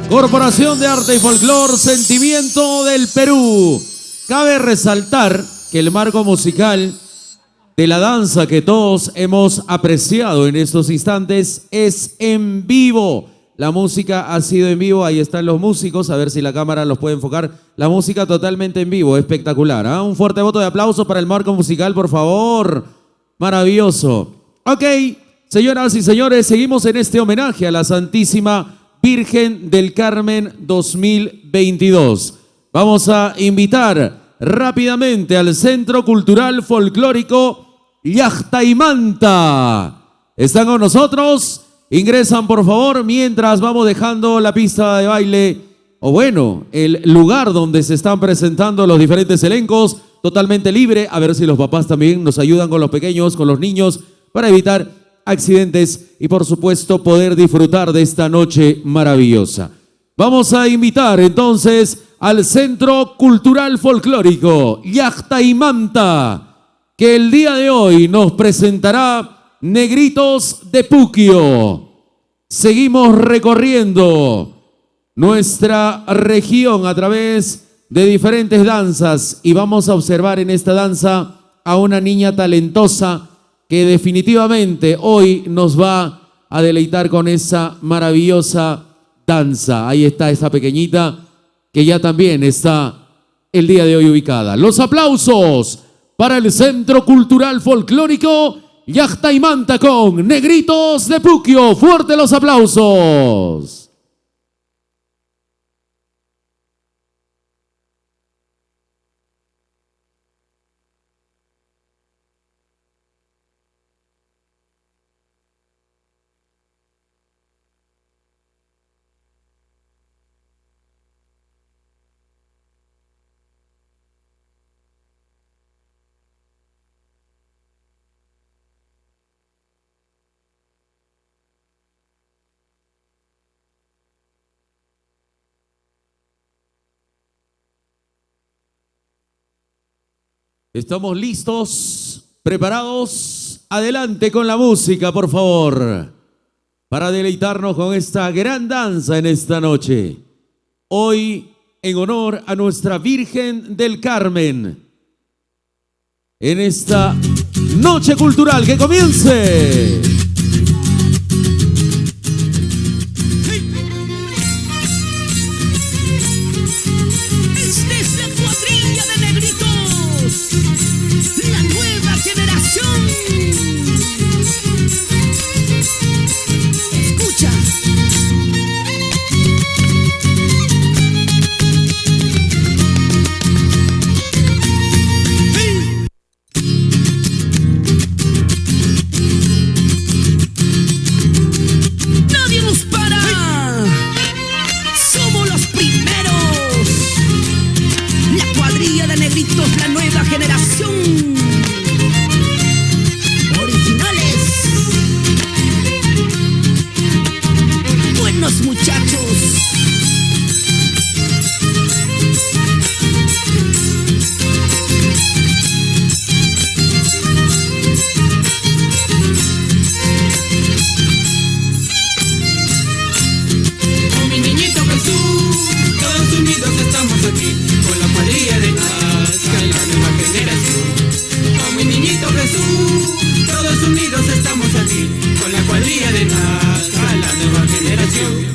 Corporación de Arte y Folclor, Sentimiento del Perú. Cabe resaltar que el marco musical de la danza que todos hemos apreciado en estos instantes es en vivo. La música ha sido en vivo, ahí están los músicos, a ver si la cámara los puede enfocar. La música totalmente en vivo, espectacular, ¿eh? Un fuerte voto de aplauso para el marco musical, por favor. Maravilloso. Ok, señoras y señores, seguimos en este homenaje a la Santísima Virgen del Carmen 2022. Vamos a invitar rápidamente al Centro Cultural Folclórico Llaqtaymanta. ¿Están con nosotros? Ingresan, por favor, mientras vamos dejando la pista de baile, o bueno, el lugar donde se están presentando los diferentes elencos, totalmente libre. A ver si los papás también nos ayudan con los pequeños, con los niños, para evitar accidentes y, por supuesto, poder disfrutar de esta noche maravillosa. Vamos a invitar entonces al Centro Cultural Folclórico Llaqtaymanta, que el día de hoy nos presentará Negritos de Puquio. Seguimos recorriendo nuestra región a través de diferentes danzas y vamos a observar en esta danza a una niña talentosa que definitivamente hoy nos va a deleitar con esa maravillosa danza. Ahí está esa pequeñita que ya también está el día de hoy ubicada. Los aplausos para el Centro Cultural Folclórico Llaqtaymanta con Negritos de Puquio. Fuerte los aplausos. Estamos listos ¿Preparados? Adelante con la música, por favor, para deleitarnos con esta gran danza en esta noche. Hoy, en honor a nuestra Virgen del Carmen, en esta noche cultural, que comience. Esta es la cuadrilla de negritos, la nueva generación. Escucha. Nadie nos para. Somos los primeros. La cuadrilla de negritos, la nueva generación. Originales. Buenos muchachos. Con mi niñito Jesús, todos unidos estamos aquí, con la cuadrilla de Nazca, la nueva generación. Con mi niñito Jesús, todos unidos estamos aquí, con la cuadrilla de Nazca, la nueva generación.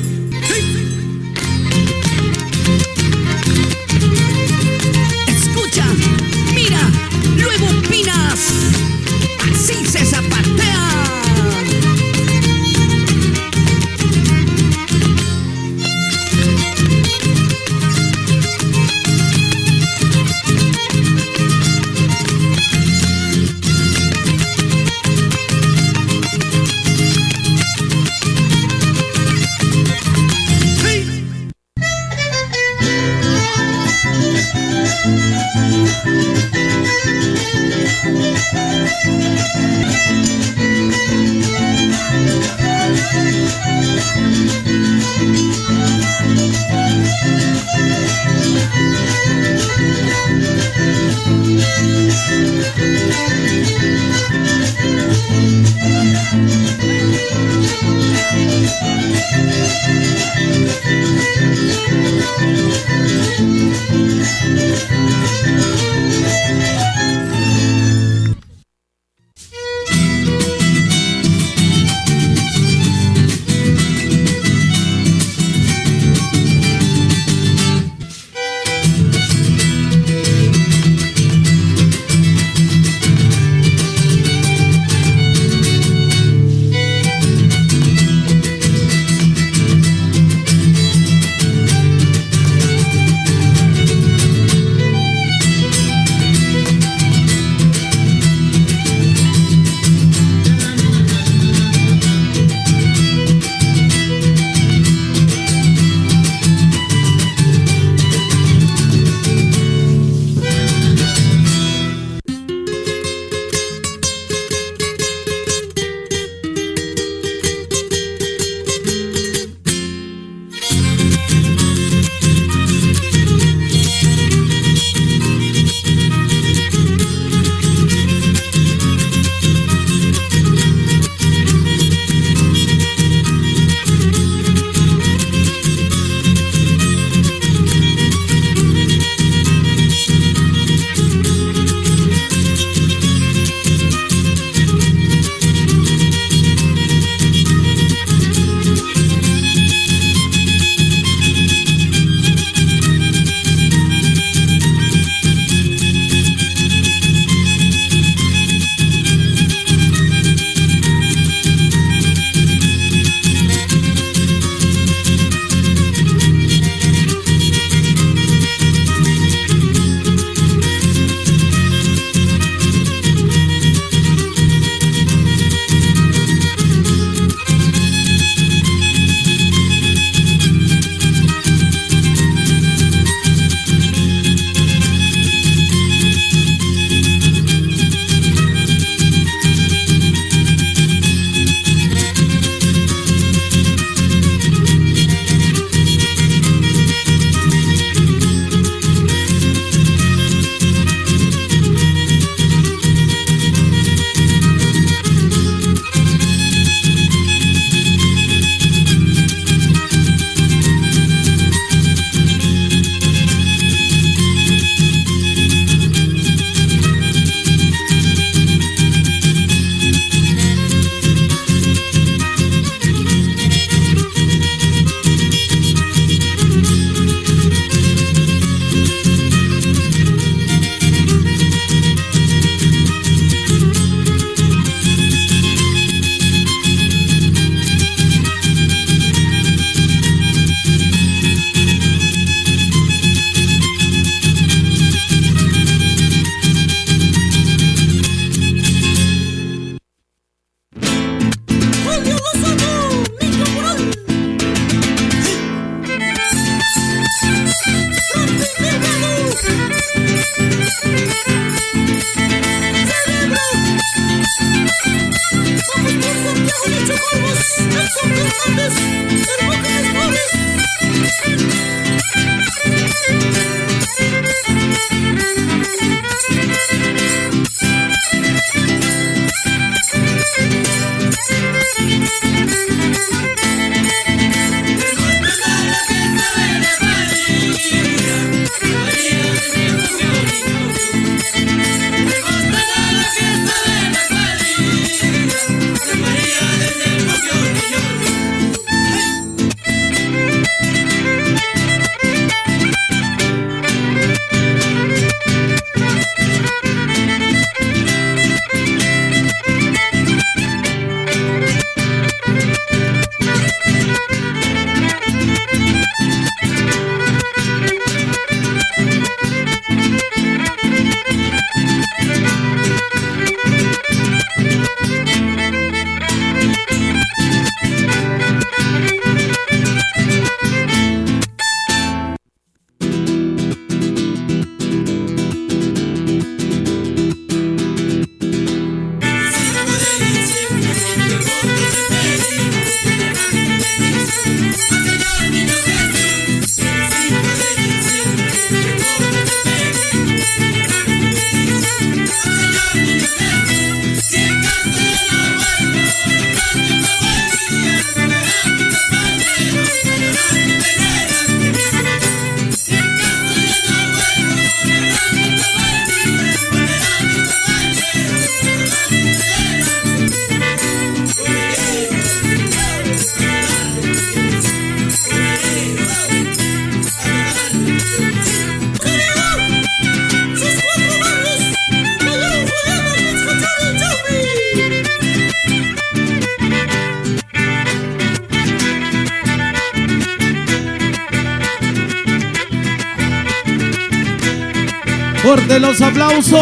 Fuerte los aplausos.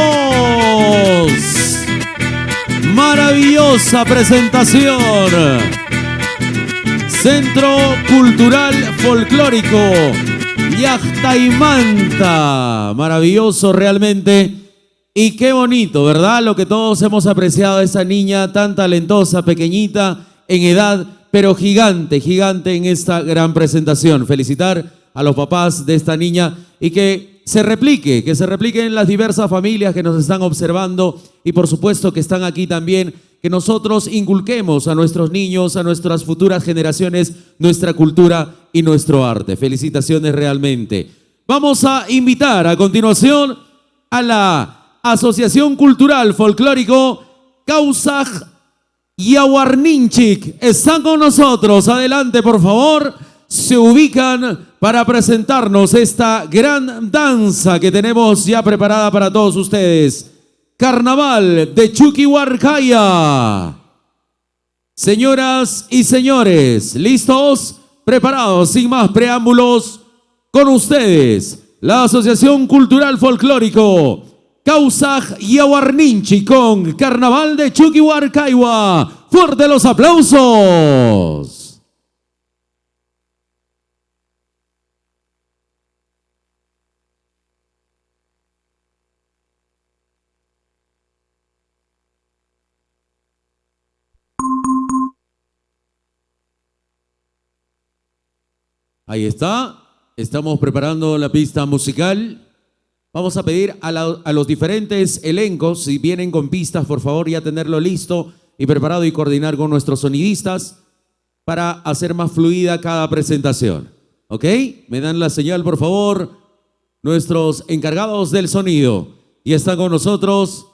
Maravillosa presentación. Centro Cultural Folclórico Llactaymanta. Maravilloso realmente. Y qué bonito, ¿verdad? Lo que todos hemos apreciado de esa niña tan talentosa, pequeñita en edad, pero gigante, gigante en esta gran presentación. Felicitar a los papás de esta niña y que se replique en las diversas familias que nos están observando y por supuesto que están aquí también, que nosotros inculquemos a nuestros niños, a nuestras futuras generaciones, nuestra cultura y nuestro arte. Felicitaciones realmente. Vamos a invitar a continuación a la Asociación Cultural Folclórico Causaj Yawarninchik. Están con nosotros. Adelante, por favor. Se ubican para presentarnos esta gran danza que tenemos ya preparada para todos ustedes. Carnaval de Chuquihuarcaya. Señoras y señores, ¿listos? Preparados, sin más preámbulos, con ustedes, la Asociación Cultural Folclórico Causaj Yawarninchi con Carnaval de Chuquihuarcaya. ¡Fuerte los aplausos! Ahí está, estamos preparando la pista musical. Vamos a pedir a los diferentes elencos, si vienen con pistas, por favor, ya tenerlo listo y preparado y coordinar con nuestros sonidistas para hacer más fluida cada presentación. ¿Ok? Me dan la señal, por favor, nuestros encargados del sonido. Y está con nosotros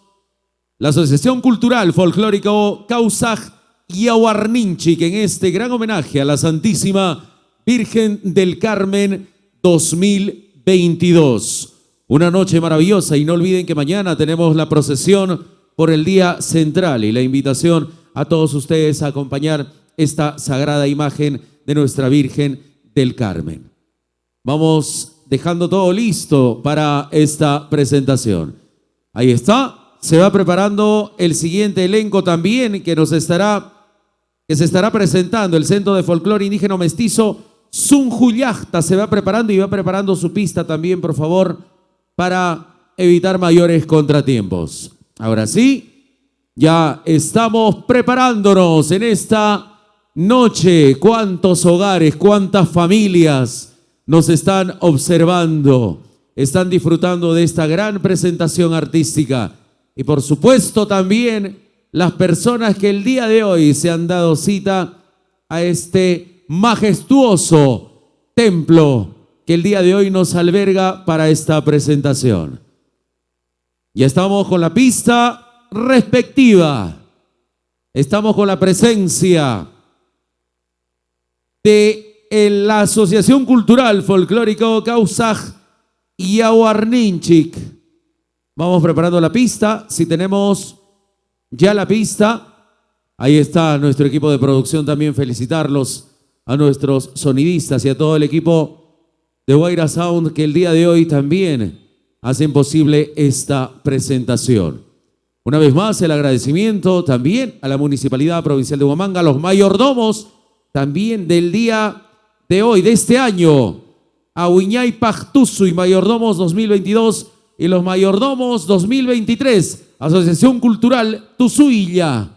la Asociación Cultural Folclórico Causaj Yawarninchik en este gran homenaje a la Santísima Virgen del Carmen 2022. Una noche maravillosa y no olviden que mañana tenemos la procesión por el Día Central y la invitación a todos ustedes a acompañar esta sagrada imagen de nuestra Virgen del Carmen. Vamos dejando todo listo para esta presentación. Ahí está, se va preparando el siguiente elenco también que se estará presentando. El Centro de Folclore Indígena Mestizo Sunjuyachta se va preparando y va preparando su pista también, por favor, para evitar mayores contratiempos. Ahora sí, ya estamos preparándonos en esta noche, cuántos hogares, cuántas familias nos están observando, están disfrutando de esta gran presentación artística. Y por supuesto también las personas que el día de hoy se han dado cita a este majestuoso templo que el día de hoy nos alberga para esta presentación. Ya estamos con la pista respectiva. Estamos con la presencia de la Asociación Cultural Folclórico Causaj Yaguarninchik. Vamos preparando la pista. Si tenemos ya la pista, ahí está nuestro equipo de producción también. Felicitarlos a nuestros sonidistas y a todo el equipo de Guaira Sound que el día de hoy también hacen posible esta presentación. Una vez más, el agradecimiento también a la Municipalidad Provincial de Huamanga, a los mayordomos también del día de hoy, de este año, a Huiñay Pajtuzu y Mayordomos 2022 y los Mayordomos 2023, Asociación Cultural Tuzuilla,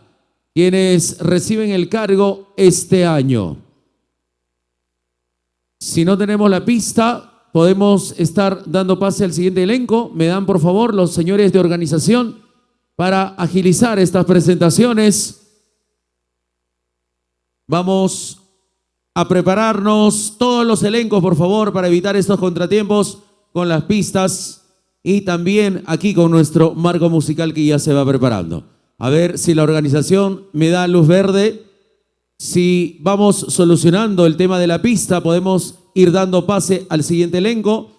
quienes reciben el cargo este año. Si no tenemos la pista, podemos estar dando pase al siguiente elenco. Me dan, por favor, los señores de organización para agilizar estas presentaciones. Vamos a prepararnos todos los elencos, por favor, para evitar estos contratiempos con las pistas y también aquí con nuestro marco musical que ya se va preparando. A ver si la organización me da luz verde. Si vamos solucionando el tema de la pista, podemos ir dando pase al siguiente elenco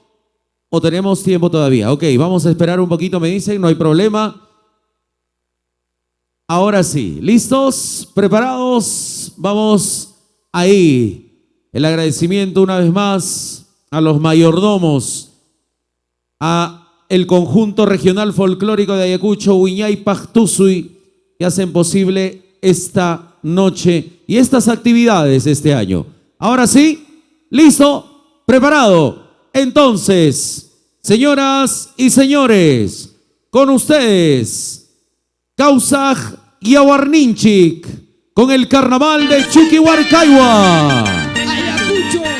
o tenemos tiempo todavía. Ok, vamos a esperar un poquito, me dicen, no hay problema. Ahora sí, ¿listos? ¿Preparados? Vamos ahí. El agradecimiento una vez más a los mayordomos, a el conjunto regional folclórico de Ayacucho, Huiñay Pajtuzuy, que hacen posible esta noche y estas actividades este año. Ahora sí, listo, preparado. Entonces, señoras y señores, con ustedes, Causaj Yaguarninchik, con el carnaval de Chuquihuarcayua. Ayacucho.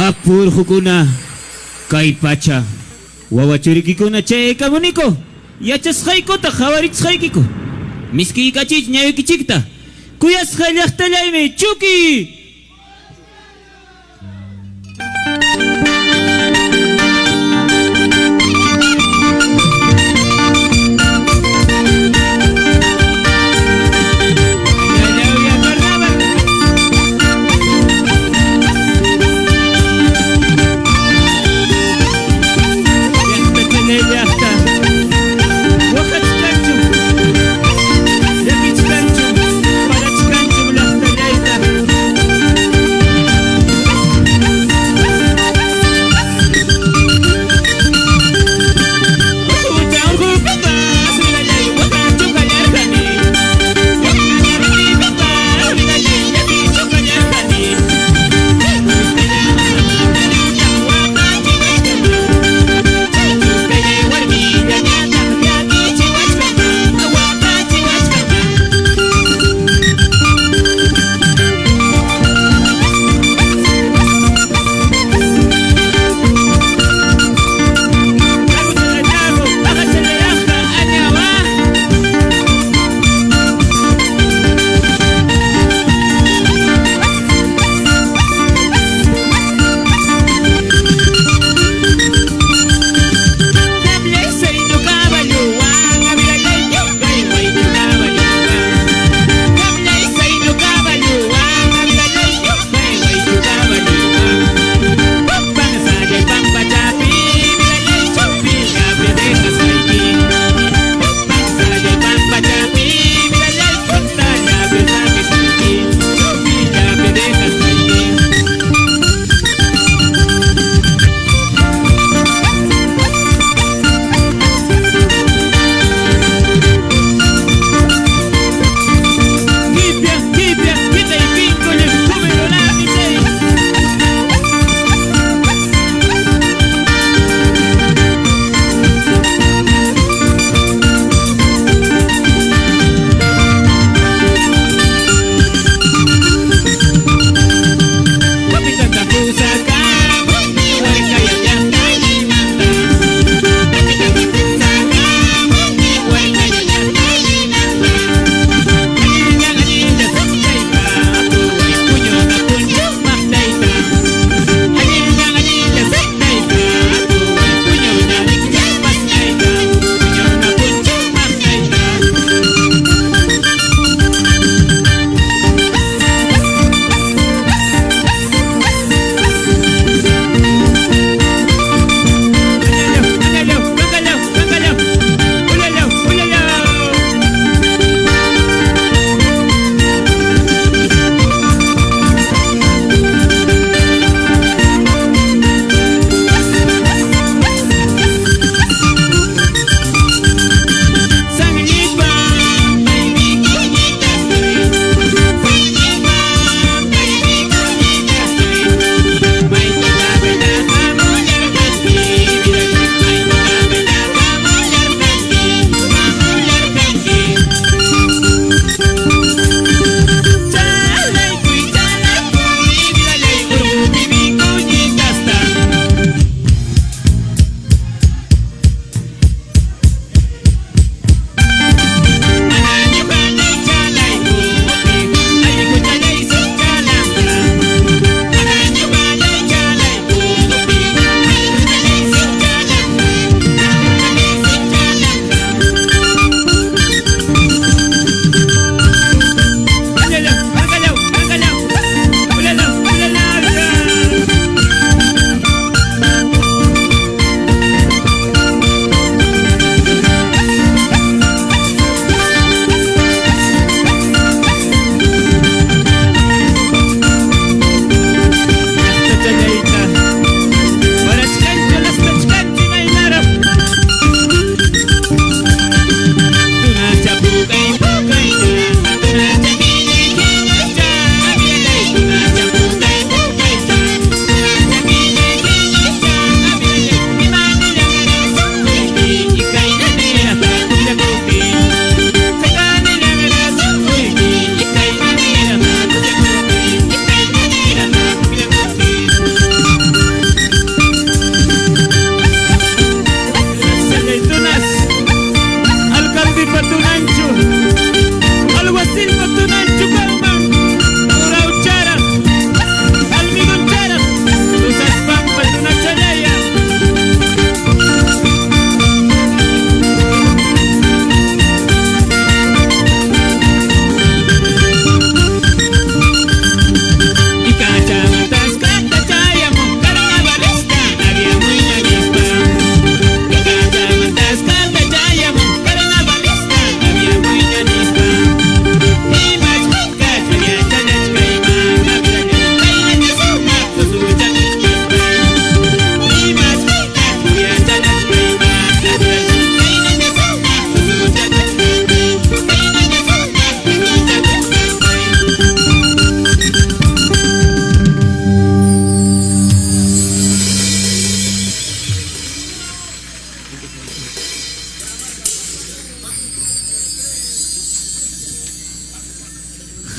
Apurhukuna kay pacha wawachurikikuna chay kamuniko yachasqayku ta qhawarichisqaykiko miski kachich ñawikichikta kuyasqa llaqtallaymi Chuki.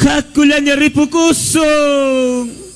Hakulanya ripukusong.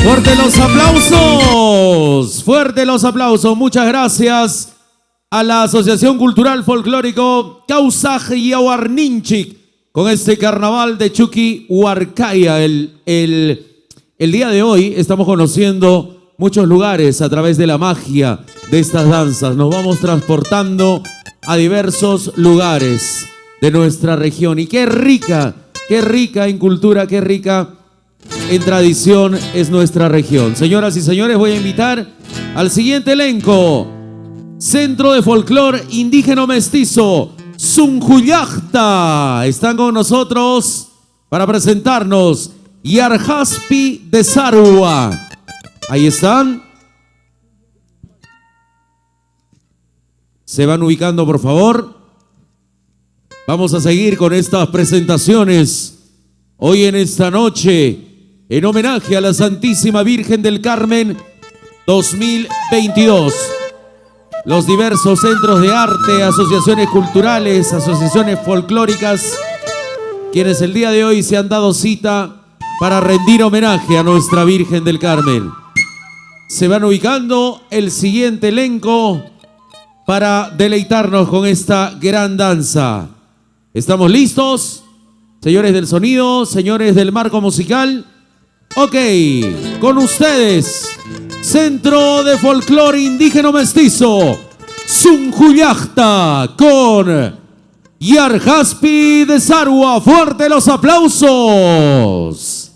Fuerte los aplausos, fuerte los aplausos. Muchas gracias a la Asociación Cultural Folclórico Causaj Yawarninchik con este carnaval de Chucky Huarcaya. El día de hoy estamos conociendo muchos lugares a través de la magia de estas danzas. Nos vamos transportando a diversos lugares de nuestra región. Y qué rica en cultura, qué rica en tradición es nuestra región. Señoras y señores, voy a invitar al siguiente elenco. Centro de Folclor Indígena Mestizo, Zunjuyajta. Están con nosotros para presentarnos Yarjaspi de Sarua. Ahí están. Se van ubicando, por favor. Vamos a seguir con estas presentaciones hoy en esta noche, en homenaje a la Santísima Virgen del Carmen 2022. Los diversos centros de arte, asociaciones culturales, asociaciones folclóricas, quienes el día de hoy se han dado cita para rendir homenaje a nuestra Virgen del Carmen. Se van ubicando el siguiente elenco para deleitarnos con esta gran danza. ¿Estamos listos? Señores del sonido, señores del marco musical. Ok, con ustedes, Centro de Folclor Indígena Mestizo, Zunjuyajta, con Yarjaspi de Sarua. Fuerte los aplausos.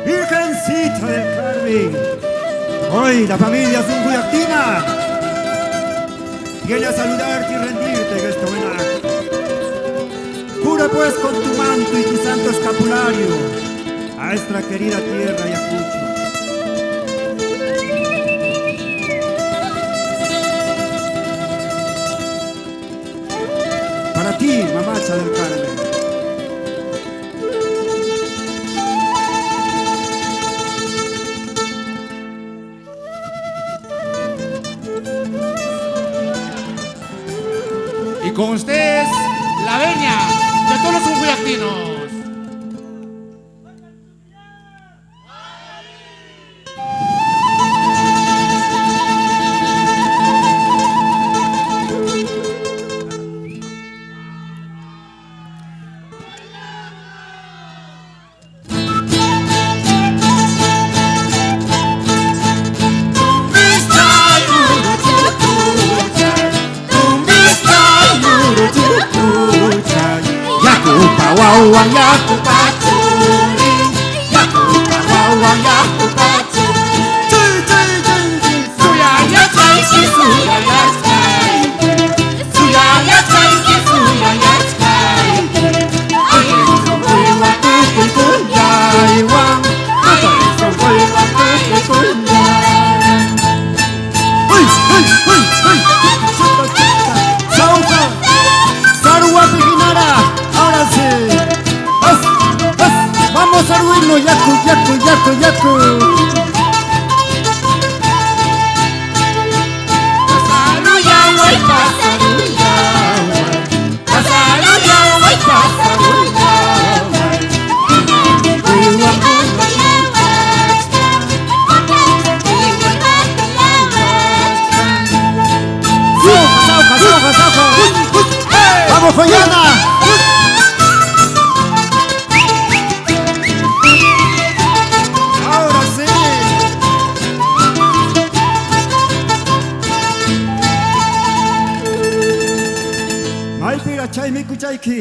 Virgencita del Carmen, hoy la familia zunjuyactina viene a saludarte y rendirte en este homenaje. Cura pues con tu manto y tu santo escapulario a nuestra querida tierra Ayacucho. Para ti, mamacha del Carmen. Y con ustedes, la veña de todos los zunjuyactinos. wawa yaku pachuli, yaku wawa yaku pachuli. Suyaya chaiki, suyaya chaiki, suyaya chaiki, suyaya chaiki. Eso vuelva tu kuyaiwa, eso vuelva tu kuyaiwa. ¡Uy, uy, uy, uy! ¡Sauca! ¡Sarua Pijinara! ¡Ahora sí! ¡As, as! ¡Vamos a ruirlo! ¡Yaku, yaku, yaku, yaku! Pasaruyaway, pasaruyaway, pasaruyaway, pasaruyaway. ¡Sauca, sauca, sauca! ¡Vamos, Joyana! ¡Ahora sí! ¡Maipira chay miku chayki!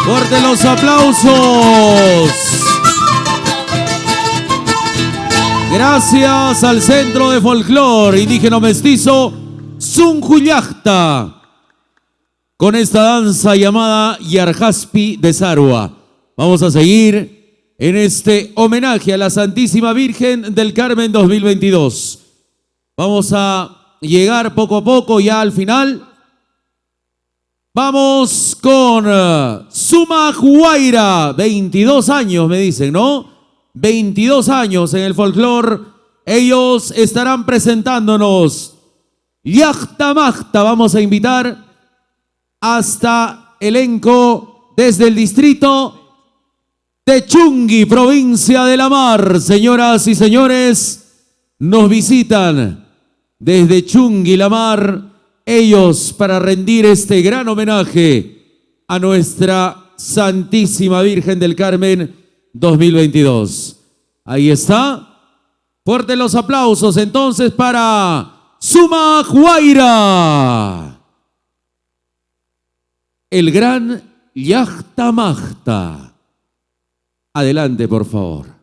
Fuerte los aplausos. Gracias al Centro de Folclor Indígena Mestizo Zunjullajta con esta danza llamada Yarjaspi de Sarua. Vamos a seguir en este homenaje a la Santísima Virgen del Carmen 2022. Vamos a llegar poco a poco ya al final. Vamos con Sumac Huayra, 22 años me dicen, ¿no? 22 años en el folclore. Ellos estarán presentándonos Yachtamachta. Vamos a invitar hasta elenco desde el distrito de Chungui, provincia de La Mar. Señoras y señores, nos visitan desde Chungui, La Mar, ellos para rendir este gran homenaje a nuestra Santísima Virgen del Carmen 2022. Ahí está. Fuertes los aplausos entonces para Sumac Huayra, el gran Yachtamachta. Adelante, por favor.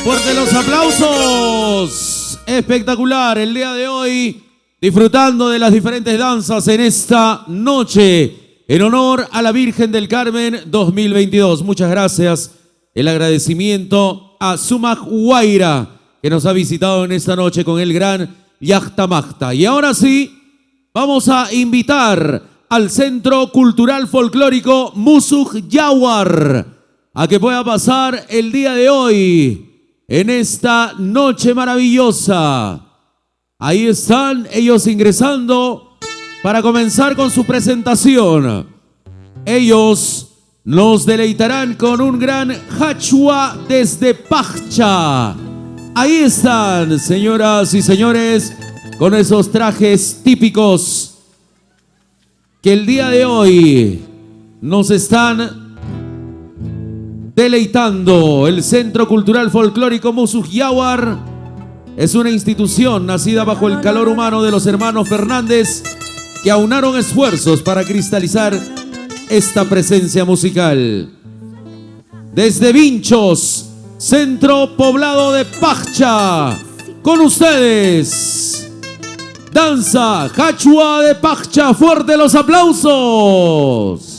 Fuerte los aplausos. Espectacular el día de hoy, disfrutando de las diferentes danzas en esta noche en honor a la Virgen del Carmen 2022. Muchas gracias. El agradecimiento a Sumac Huayra, que nos ha visitado en esta noche con el gran Yachtamachta. Y ahora sí, vamos a invitar al Centro Cultural Folclórico Musuq Yawar a que pueda pasar el día de hoy en esta noche maravillosa. Ahí están ellos ingresando para comenzar con su presentación. Ellos nos deleitarán con un gran hachua desde Pachcha. Ahí están, señoras y señores, con esos trajes típicos que el día de hoy nos están deleitando. El Centro Cultural Folclórico Musuq Yawar Es una institución nacida bajo el calor humano de los hermanos Fernández que aunaron esfuerzos para cristalizar esta presencia musical. Desde Vinchos, centro poblado de Pajcha, con ustedes, Danza Hachua de Pajcha. ¡Fuerte los aplausos!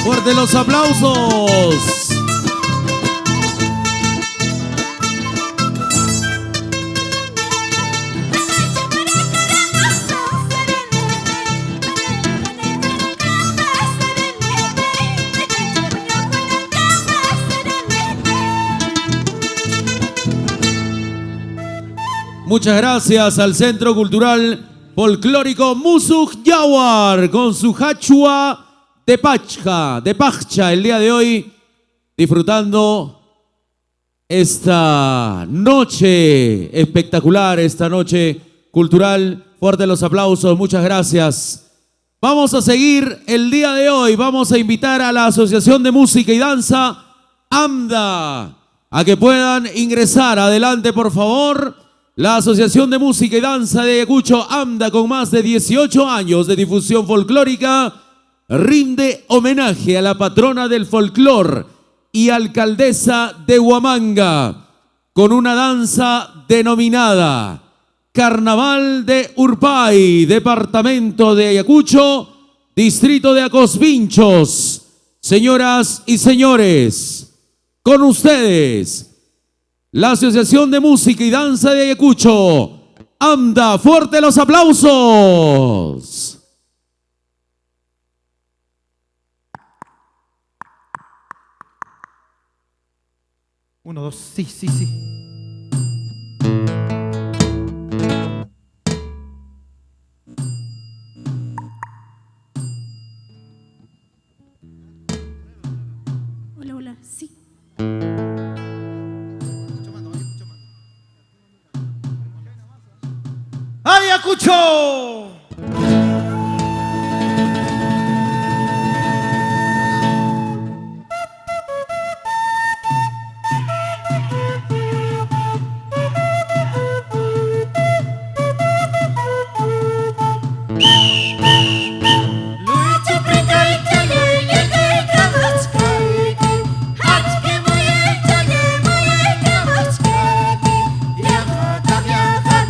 Fuerte los aplausos. Muchas gracias al Centro Cultural Folclórico Musuj Yawar con su hachua de Pachcha el día de hoy, disfrutando esta noche espectacular, esta noche cultural. Fuerte los aplausos, muchas gracias. Vamos a seguir el día de hoy, vamos a invitar a la Asociación de Música y Danza AMDA a que puedan ingresar. Adelante, por favor. La Asociación de Música y Danza de Ayacucho, AMDA, con más de 18 años de difusión folclórica, rinde homenaje a la patrona del folclor y alcaldesa de Huamanga con una danza denominada Carnaval de Urpay, departamento de Ayacucho, distrito de Acospinchos. Señoras y señores, con ustedes, la Asociación de Música y Danza de Ayacucho, AMDA. Fuerte los aplausos. Uno, dos, sí, sí, sí. Hola, hola, sí. ¡Ayacucho! Viaja, viaja,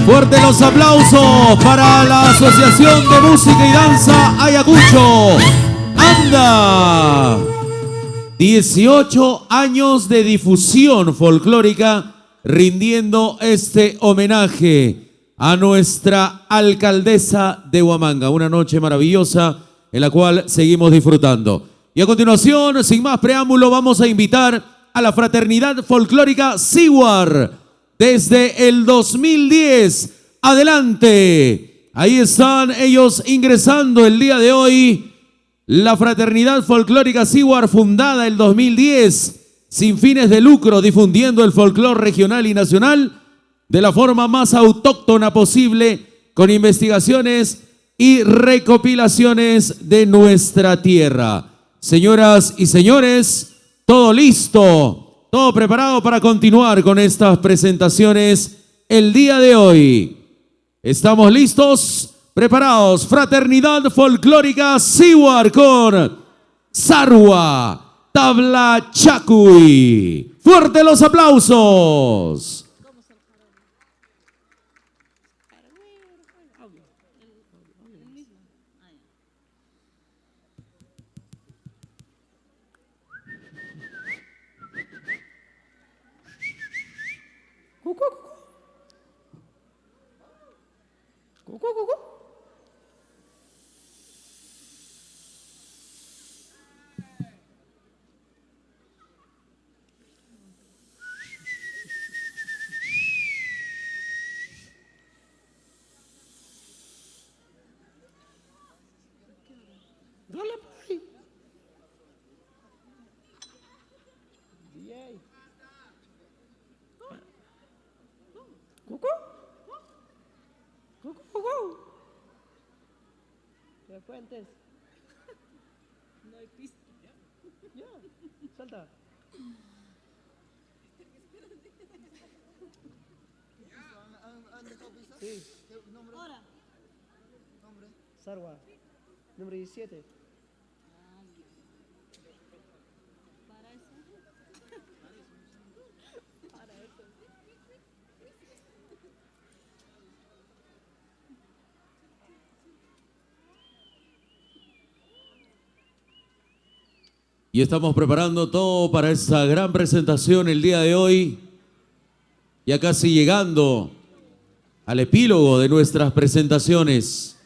Fuerte los aplausos para la Asociación de Música y Danza Ayacucho. ¡Anda! 18 años de difusión folclórica rindiendo este homenaje a nuestra alcaldesa de Huamanga. Una noche maravillosa en la cual seguimos disfrutando. Y a continuación, sin más preámbulo, vamos a invitar a la Fraternidad Folclórica Siwar. Desde el 2010, adelante. Ahí están ellos ingresando el día de hoy. La Fraternidad Folclórica Siwar, fundada el 2010, sin fines de lucro, difundiendo el folclore regional y nacional de la forma más autóctona posible, con investigaciones y recopilaciones de nuestra tierra. Señoras y señores, todo listo. Todo preparado para continuar con estas presentaciones el día de hoy. ¿Estamos listos? Preparados. Fraternidad Folclórica Siwar con Sarwa Tabla Chacuy. ¡Fuerte los aplausos! Fuentes. No hay pista. Ya, salta. Sí. ¿Nombre? ¿Nombre? Sarwa. Número 17. ¿Para eso? Para eso. Y estamos preparando todo para esta gran presentación el día de hoy. Ya casi llegando al epílogo de nuestras presentaciones.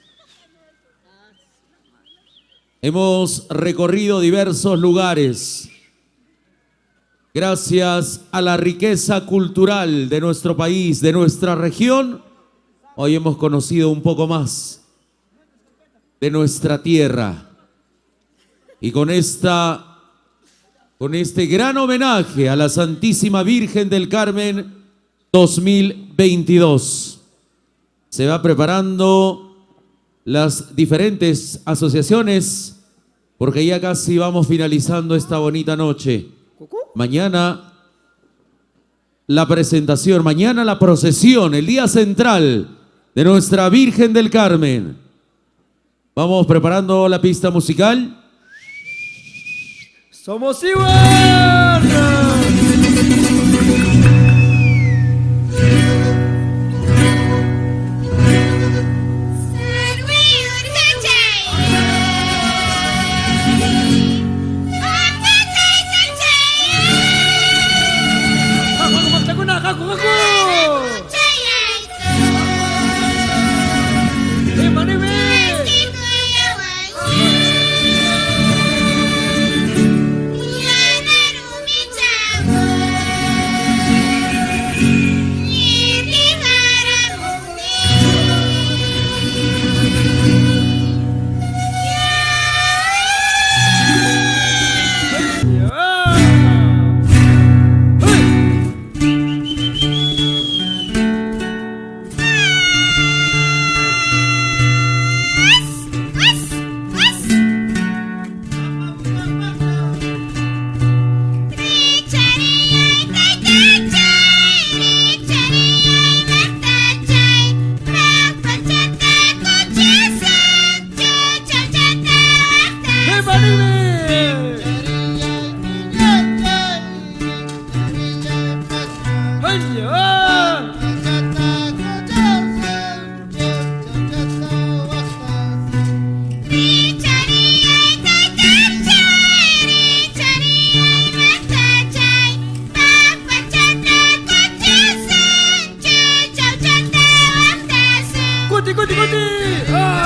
Hemos recorrido diversos lugares. Gracias a la riqueza cultural de nuestro país, de nuestra región, hoy hemos conocido un poco más de nuestra tierra. Y con este gran homenaje a la Santísima Virgen del Carmen 2022. Se va preparando las diferentes asociaciones porque ya casi vamos finalizando esta bonita noche. Mañana la presentación, mañana la procesión, el día central de nuestra Virgen del Carmen. Vamos preparando la pista musical. ¡Somos Siwar! ¡Cuti, cuti! ¡Ah!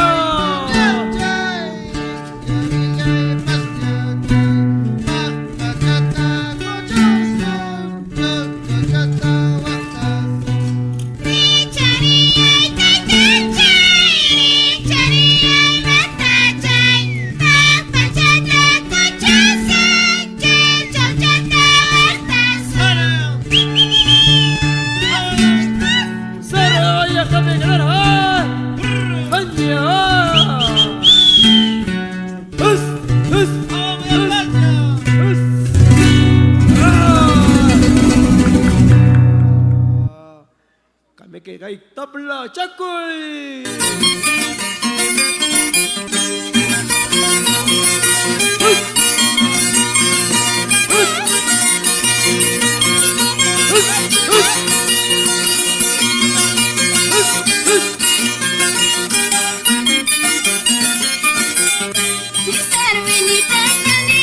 Kami kay tabla chakoy. Sarvinitas kali,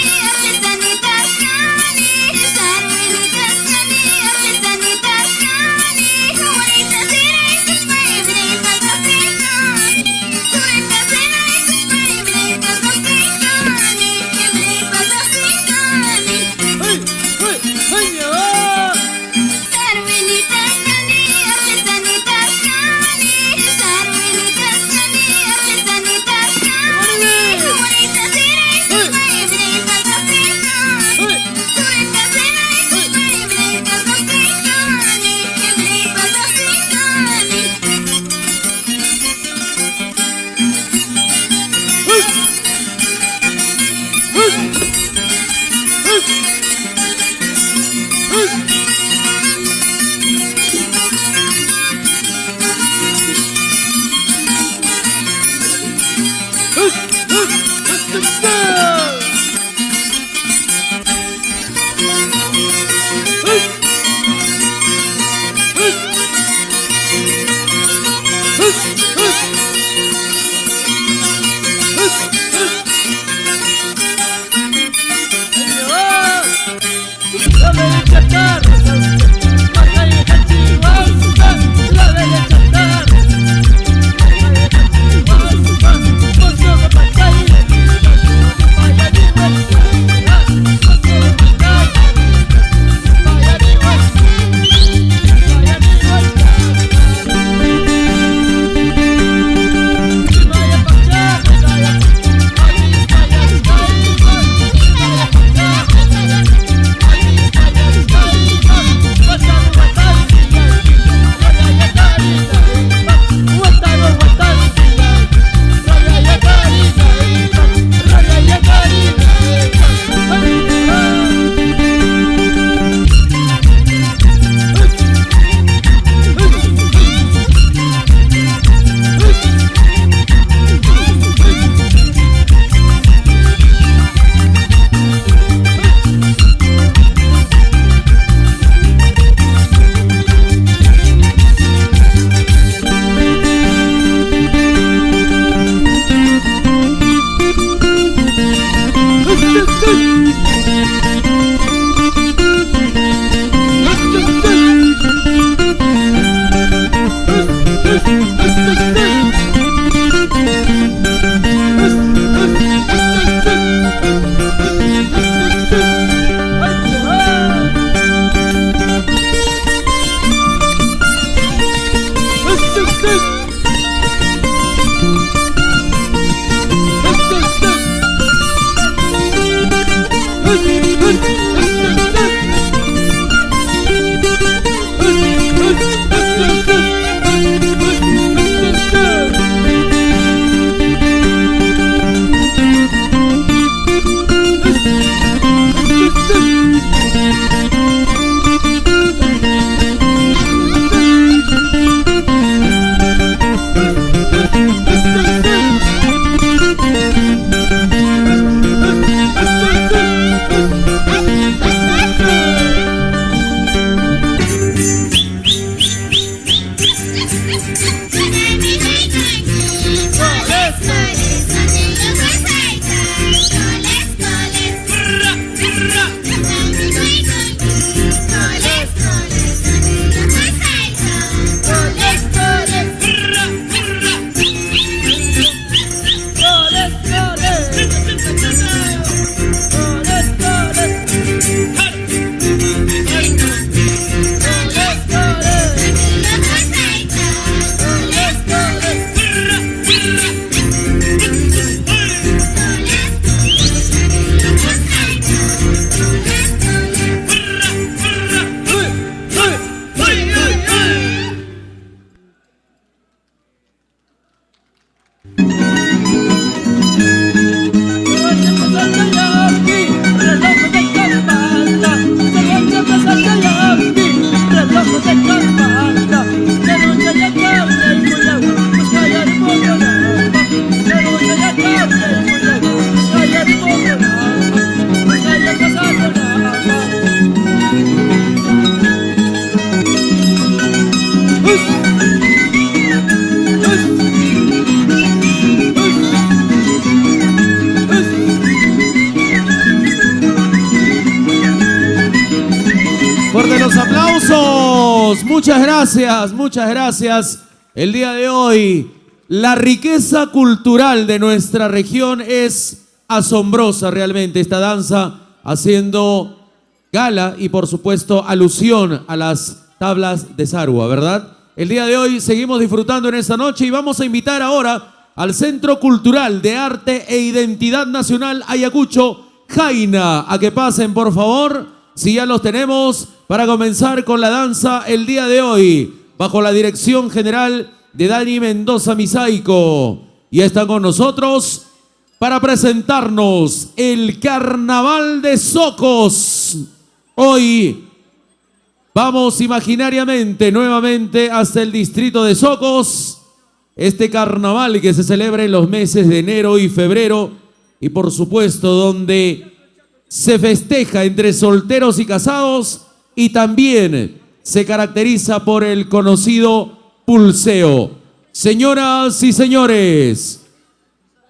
Fuerte los aplausos. Muchas gracias, muchas gracias. El día de hoy, la riqueza cultural de nuestra región es asombrosa realmente. Esta danza haciendo gala y por supuesto alusión a las tablas de Sarua, ¿verdad? El día de hoy seguimos disfrutando en esta noche y vamos a invitar ahora al Centro Cultural de Arte e Identidad Nacional Ayacucho, Jaina, a que pasen por favor, si ya los tenemos, para comenzar con la danza el día de hoy, bajo la dirección general de Dani Mendoza Misaico. Y está con nosotros para presentarnos el Carnaval de Socos. Hoy vamos imaginariamente nuevamente hasta el distrito de Socos, este carnaval que se celebra en los meses de enero y febrero y por supuesto donde se festeja entre solteros y casados y también se caracteriza por el conocido pulseo. Señoras y señores,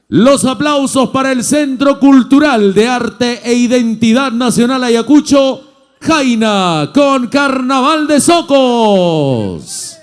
los aplausos para el Centro Cultural de Arte e Identidad Nacional Ayacucho, Jaina, con Carnaval de Socos.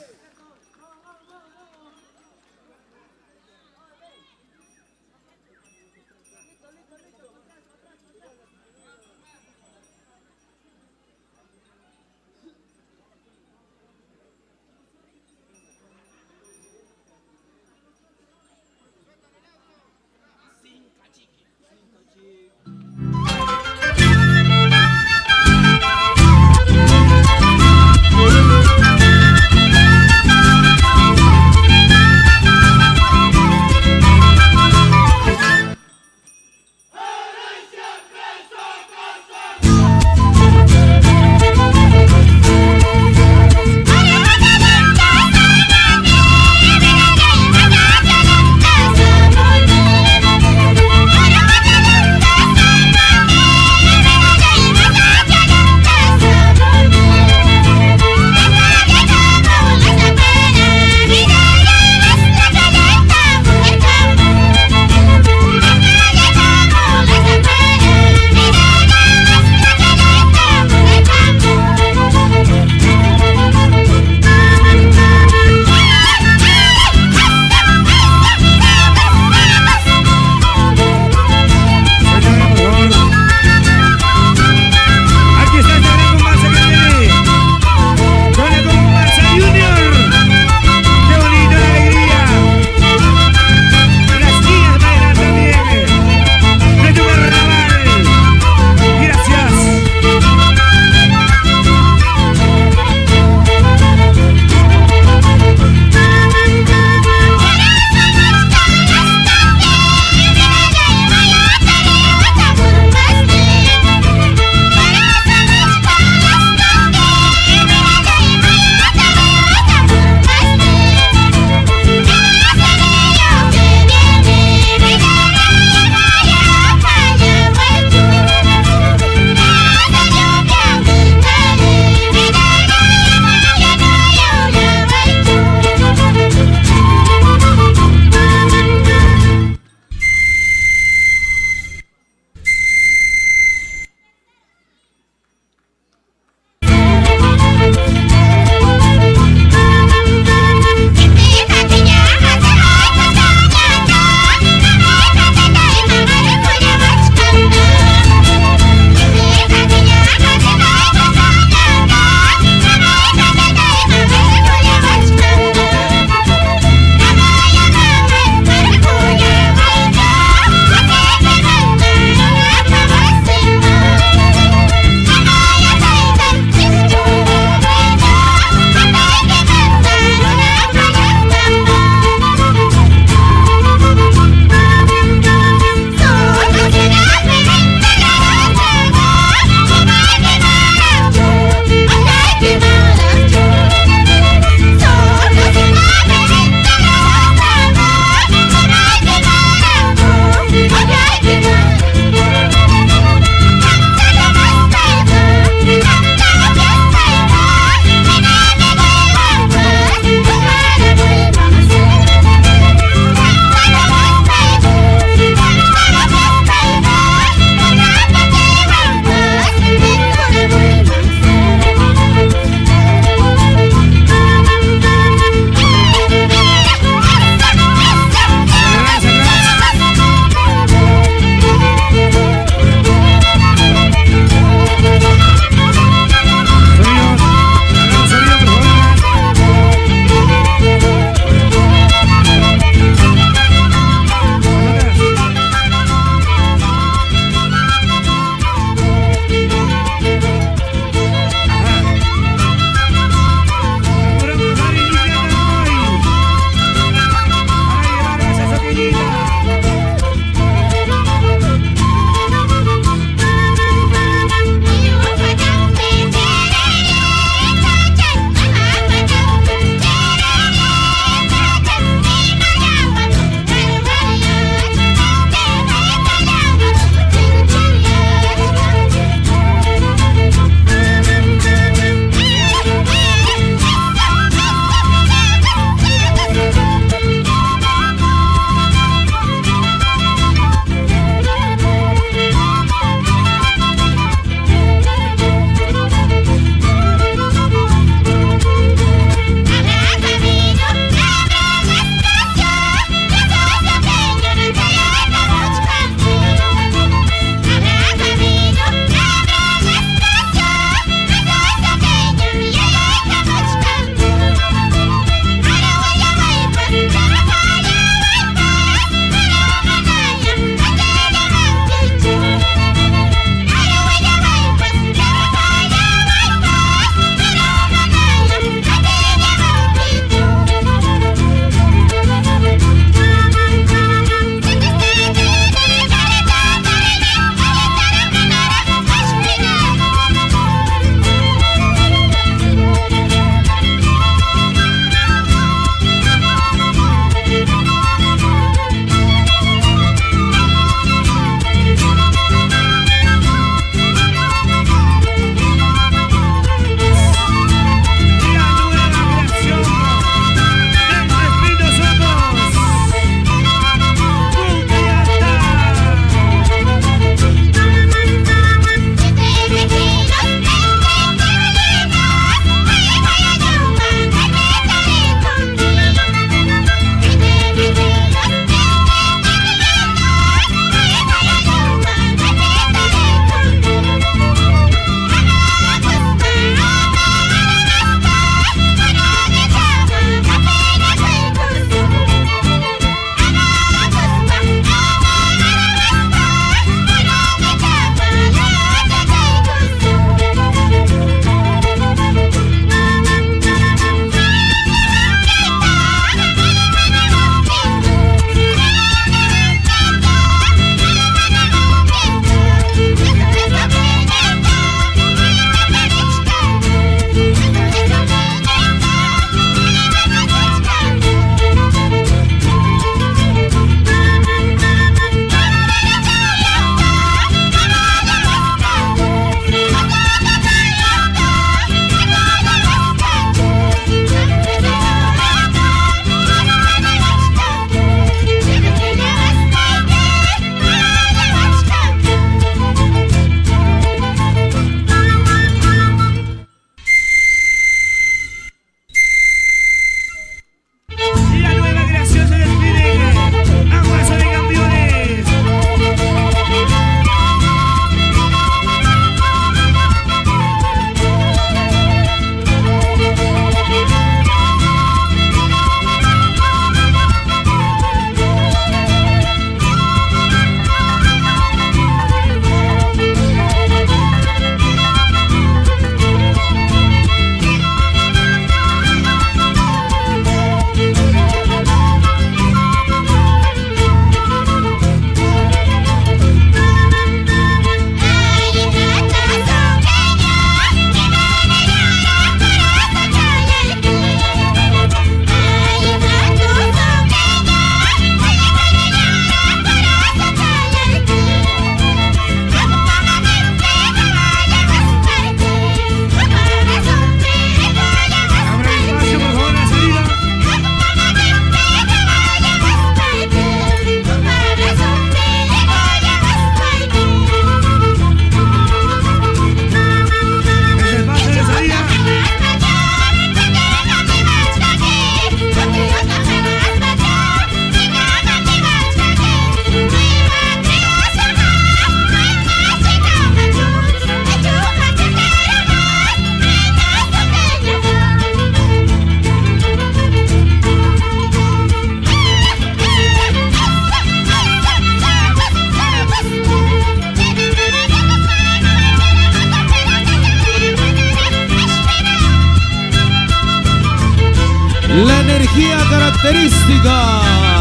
característica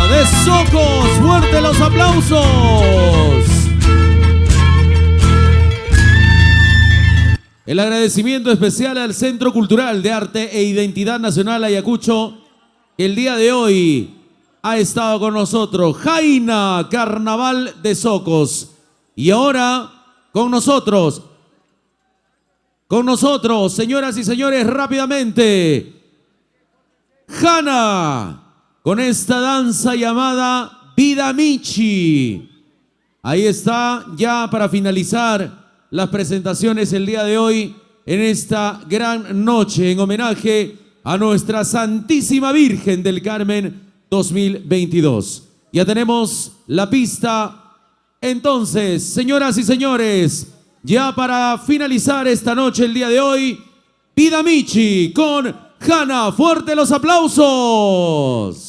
de Socos. Fuerte los aplausos. El agradecimiento especial al Centro Cultural de Arte e Identidad Nacional Ayacucho, que el día de hoy ha estado con nosotros. Jaina, Carnaval de Socos. Y ahora con nosotros, señoras y señores, rápidamente, Hanna, con esta danza llamada Vida Michi. Ahí está, ya para finalizar las presentaciones el día de hoy, en esta gran noche, en homenaje a nuestra Santísima Virgen del Carmen 2022. Ya tenemos la pista. Entonces, señoras y señores, ya para finalizar esta noche el día de hoy, Vida Michi con Hanna. Fuerte los aplausos.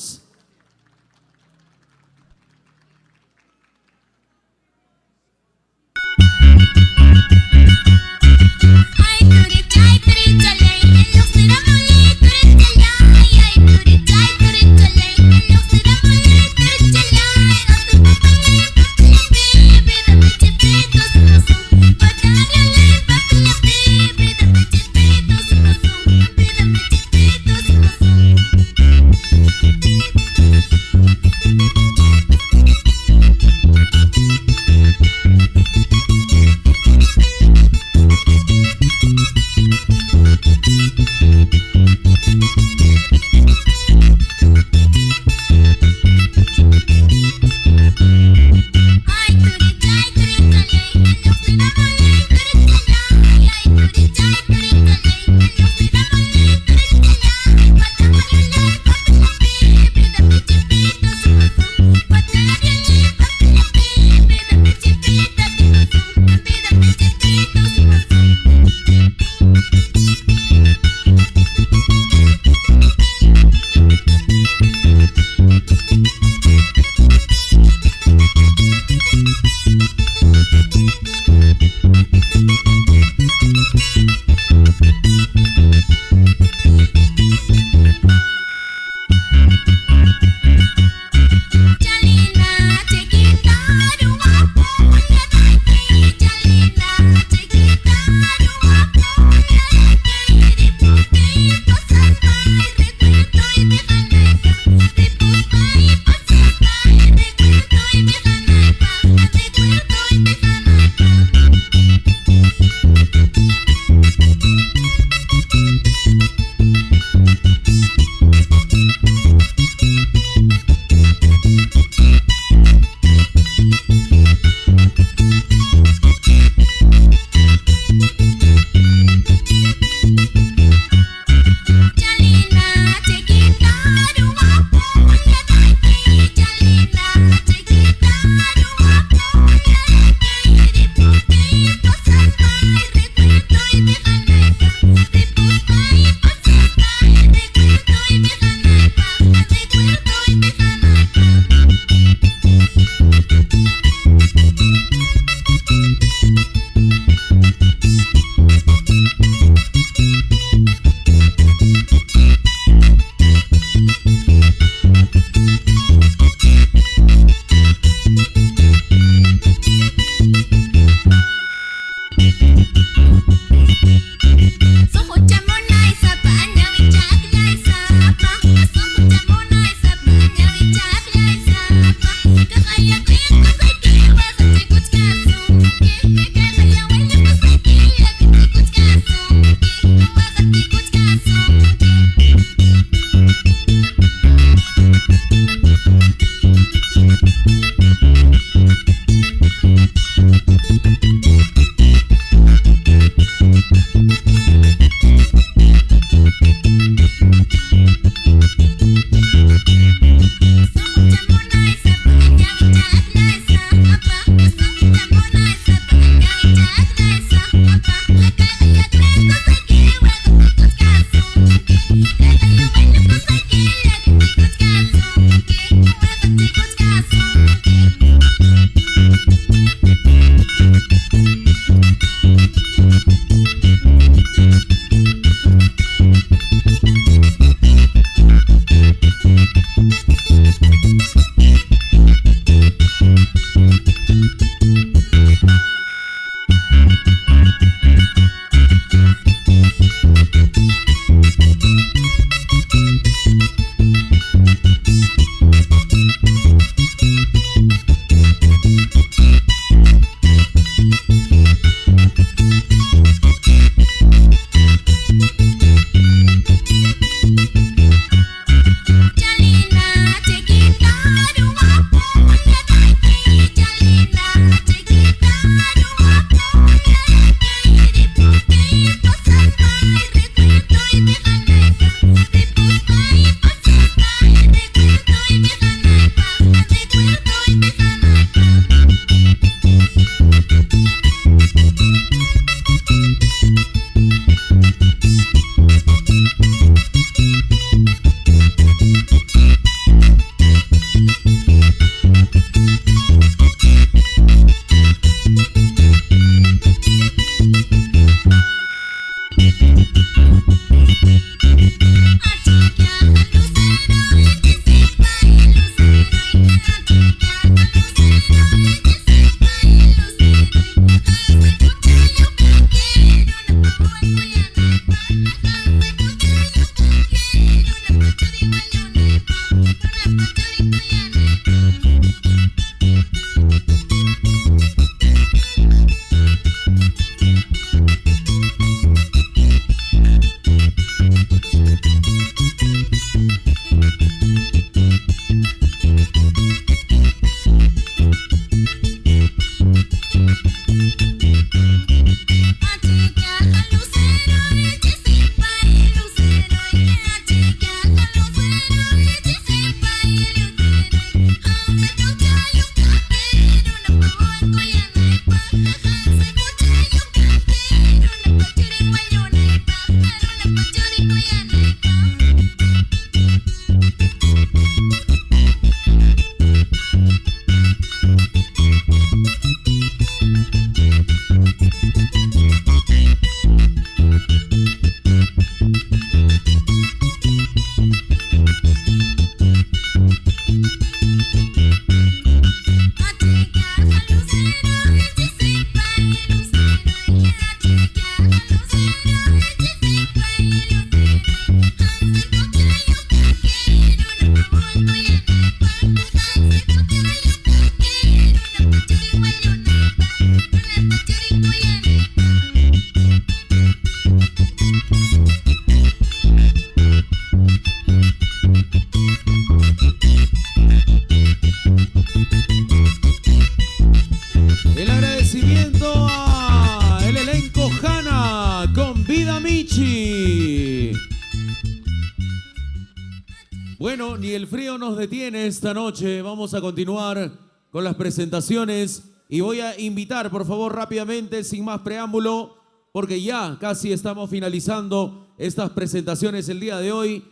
ni el frío nos detiene esta noche. Vamos a continuar con las presentaciones y voy a invitar, por favor, rápidamente, sin más preámbulo, porque ya casi estamos finalizando estas presentaciones el día de hoy,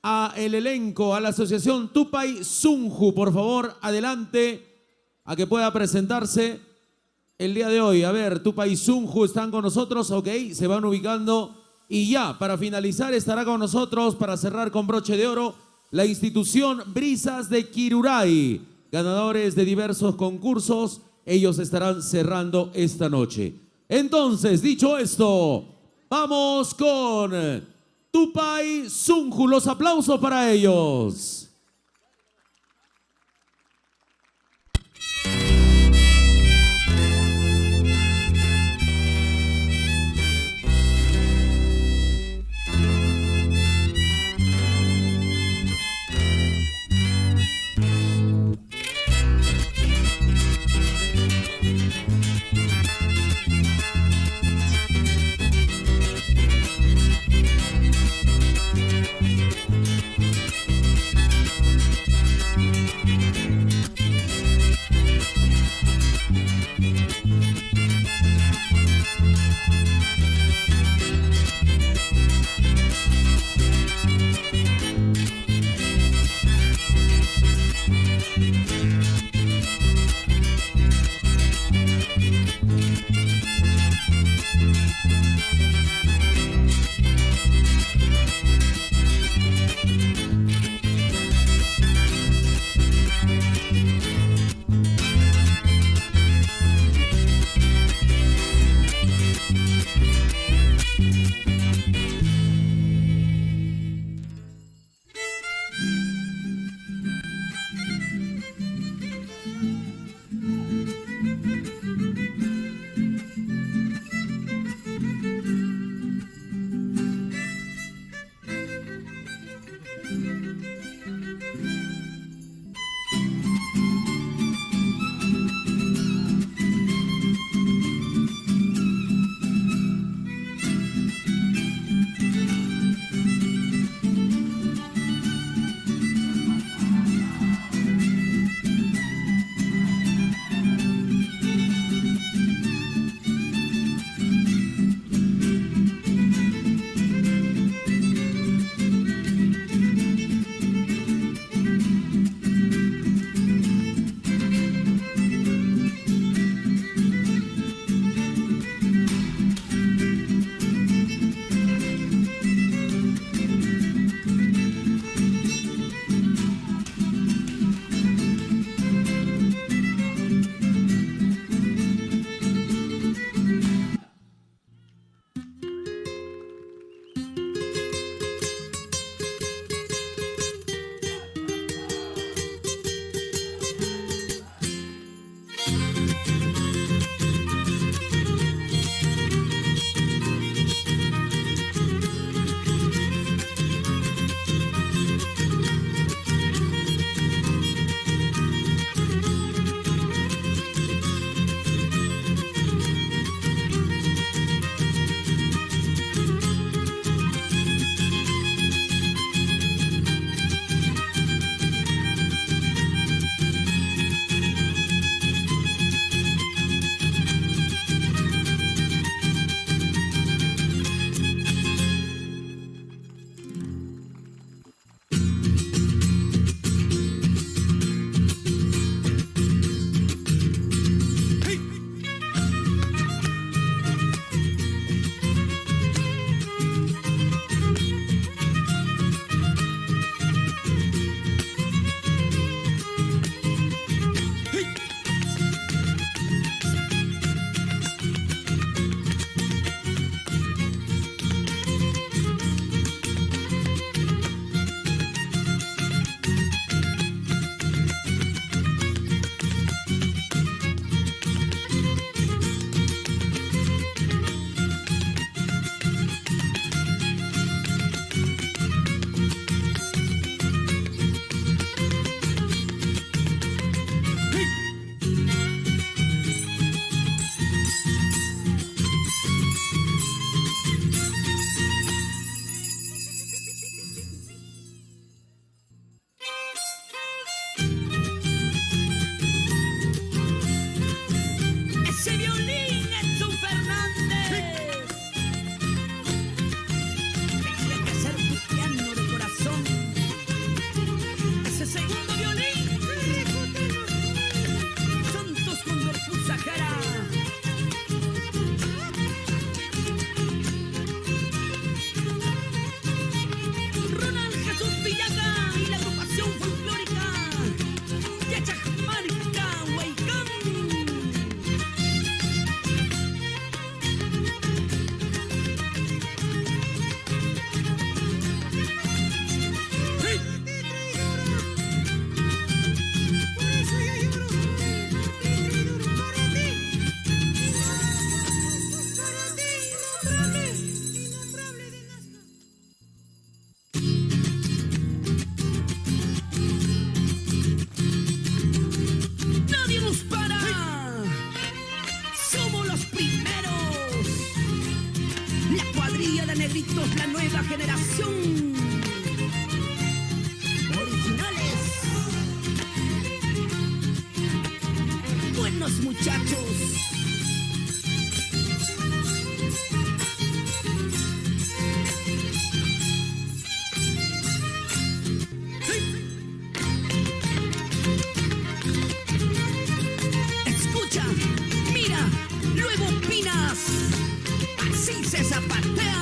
a el elenco, a la asociación Tupay Sunju. Por favor, adelante a que pueda presentarse el día de hoy. A ver, Tupay Sunju están con nosotros, ok, se van ubicando. Y ya, para finalizar, estará con nosotros, para cerrar con broche de oro, la institución Brisas de Kiruray, ganadores de diversos concursos. Ellos estarán cerrando esta noche. Entonces, dicho esto, vamos con Tupay Sunju. Los aplausos para ellos. negritos, la nueva generación. Originales. Buenos muchachos. Escucha, mira, luego opinas. Así se zapatea.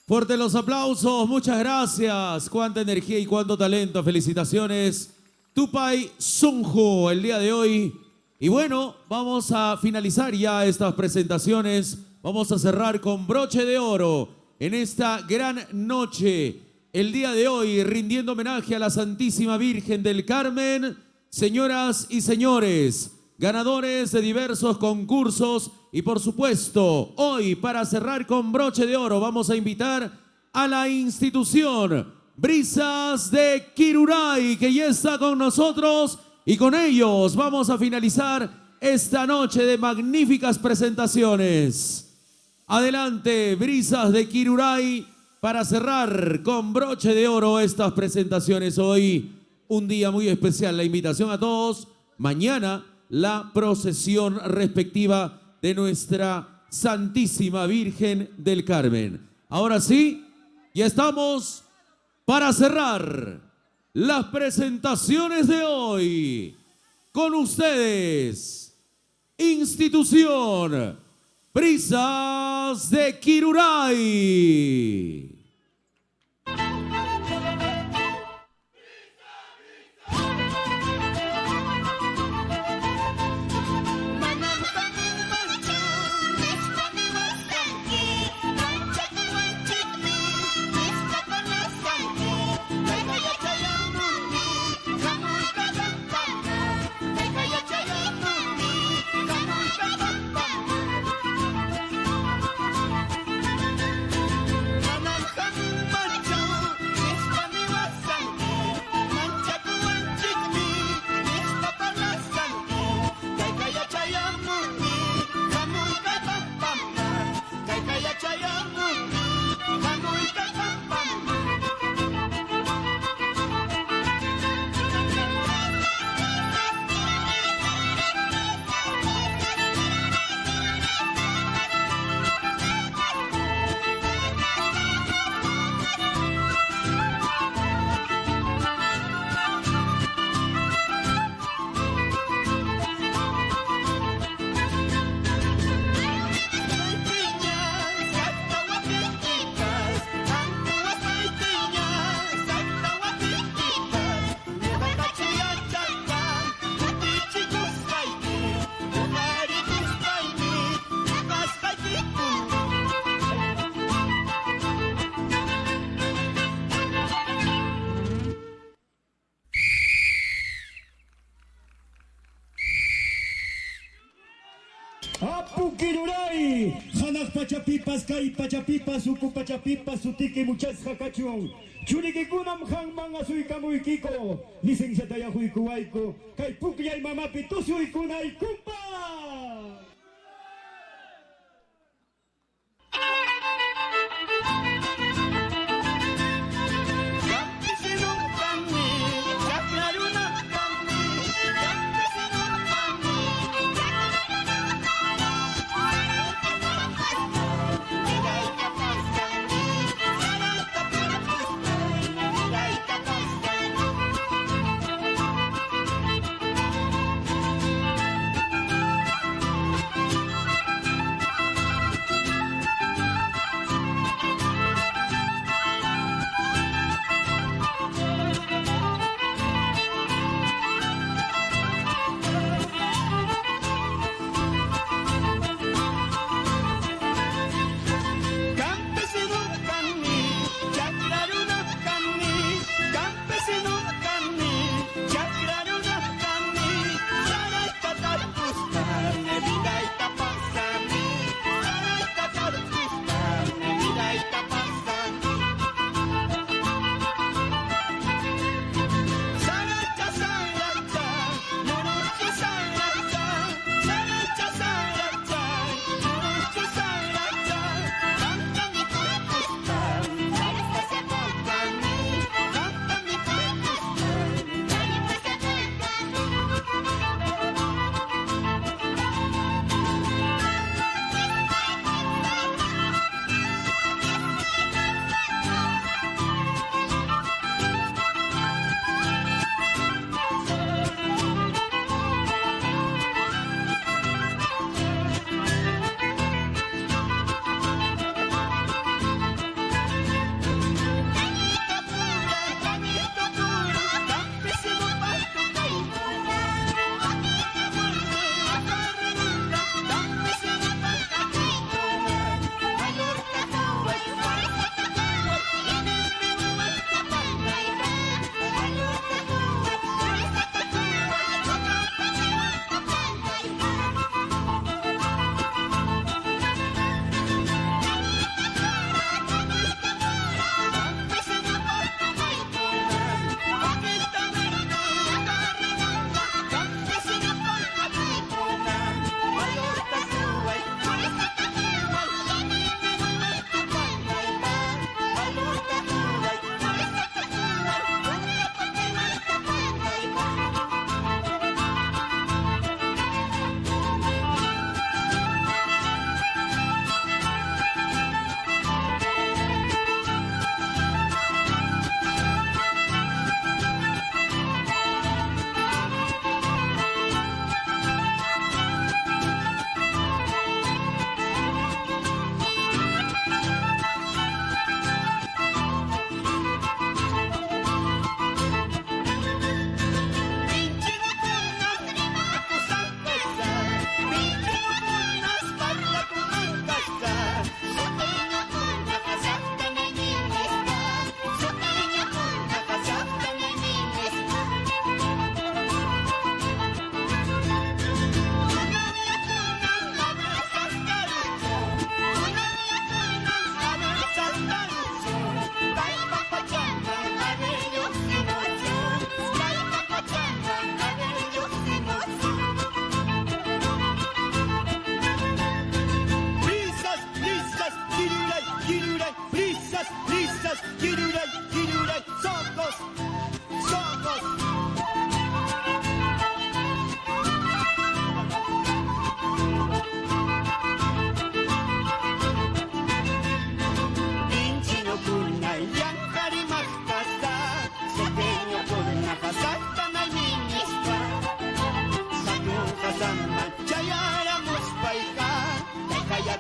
Fuerte los aplausos, muchas gracias. Cuánta energía y cuánto talento. Felicitaciones, Tupai Sunju, el día de hoy. Y bueno, vamos a finalizar ya estas presentaciones. Vamos a cerrar con broche de oro en esta gran noche. El día de hoy, rindiendo homenaje a la Santísima Virgen del Carmen. Señoras y señores, ganadores de diversos concursos y por supuesto, hoy para cerrar con broche de oro vamos a invitar a la institución Brisas de Kiruray, que ya está con nosotros y con ellos vamos a finalizar esta noche de magníficas presentaciones. Adelante, Brisas de Kiruray, para cerrar con broche de oro estas presentaciones. Hoy un día muy especial, la invitación a todos. Mañana la procesión respectiva de nuestra Santísima Virgen del Carmen. Ahora sí, ya estamos para cerrar las presentaciones de hoy. Con ustedes, institución Brisas de Kiruray. Kiruray, Hanak Pachapipas, Kai Pachapipas, Uku Pachapipas, Sutiki muchas Hakachun, Churikikunam Han Mangasui Kamuikiko, Licenciada Yahuikuaiko, Kai Pukia y Mamapi, Tusuikunai Kumpa.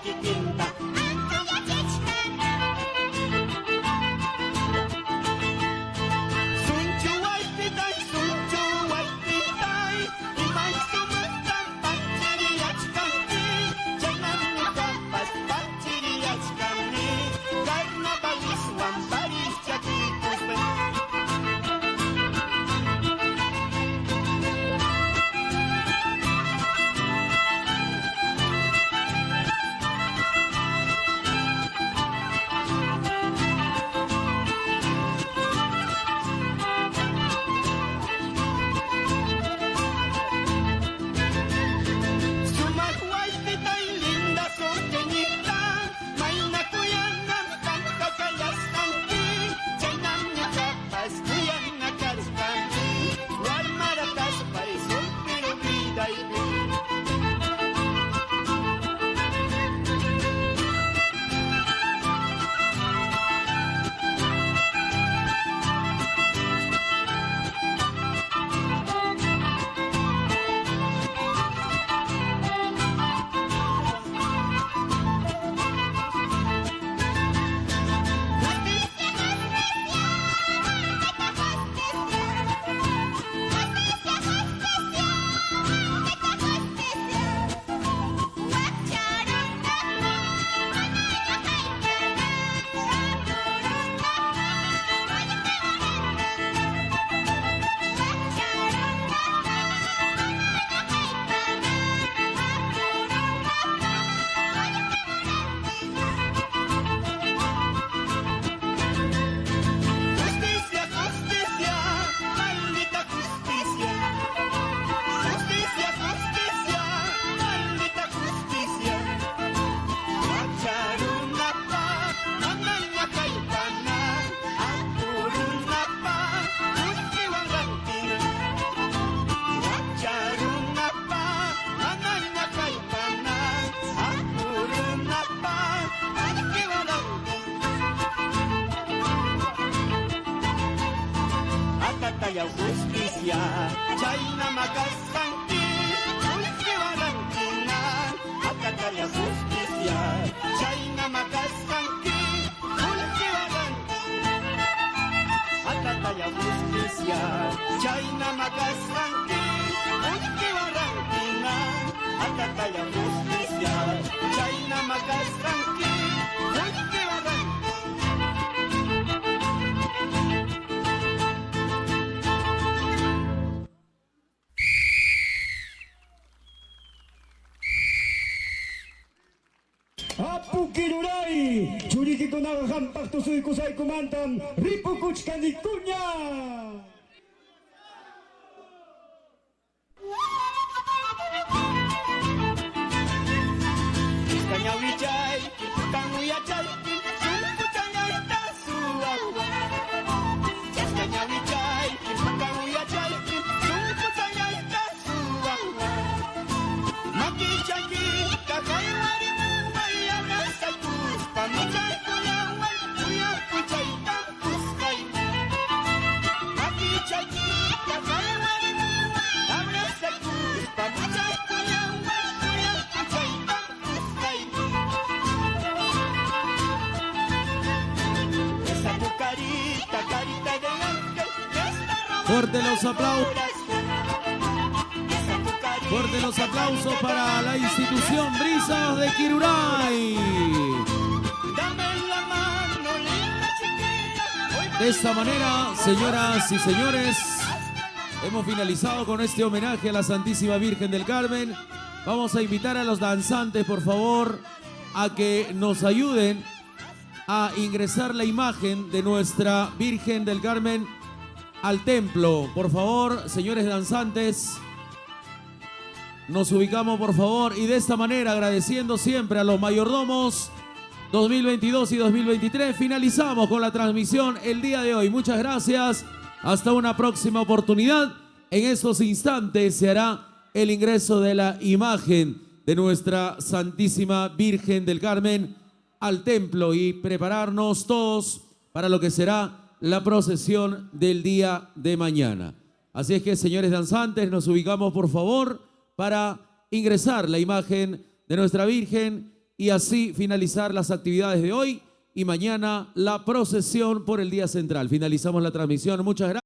kikinta Sunchu waipitay, imay sumatan pachiriyachkanki Chaynami kapas pachiriyachkanki Carnavaliswan parichakikuspen Atataya justicia, Chayna makasanki, Ulkiwarantina. Atataya justicia, Chayna makasanki, Ulkiwarantina. Atataya justicia, Chayna makasanki, Ulkiwarantina. Atataya justicia, Chayna makasanki, Ulkiwarantina. Apu Kiruray, churiki kunaga hampak tusuy kusay kumantam, ripukuch kanikunya. Kanyawijay, kanguyachay, sumpuchayay tasuawa. Kanyawijay, kanguyachay, sumpuchayay tasuawa. Makichaki, kakaywari mumay abrasakus, pamichay kulawan, kuyakuchay tampuskay. Makichaki, kakaywari mumay abrasakus, pamichay kulawan, kuyakuchay tampuskay. Esa tu carita, carita de ángel, me está robando Fuerte los el aplausos. corazón. Esa tu carita, Fuerte los aplausos para la institución Brisas de Kiruray. dame la mano, linda chiquilla. Hoy De esta manera, señoras y señores, hemos finalizado con este homenaje a la Santísima Virgen del Carmen. Vamos a invitar a los danzantes, por favor, a que nos ayuden a ingresar la imagen de nuestra Virgen del Carmen al templo. Por favor, señores danzantes, nos ubicamos, por favor, y de esta manera, agradeciendo siempre a los mayordomos 2022 y 2023, finalizamos con la transmisión el día de hoy. Muchas gracias, hasta una próxima oportunidad. En estos instantes se hará el ingreso de la imagen de nuestra Santísima Virgen del Carmen al templo y prepararnos todos para lo que será la procesión del día de mañana. Así es que, señores danzantes, nos ubicamos, por favor, para ingresar la imagen de nuestra Virgen y así finalizar las actividades de hoy y mañana la procesión por el día central. Finalizamos la transmisión. Muchas gracias.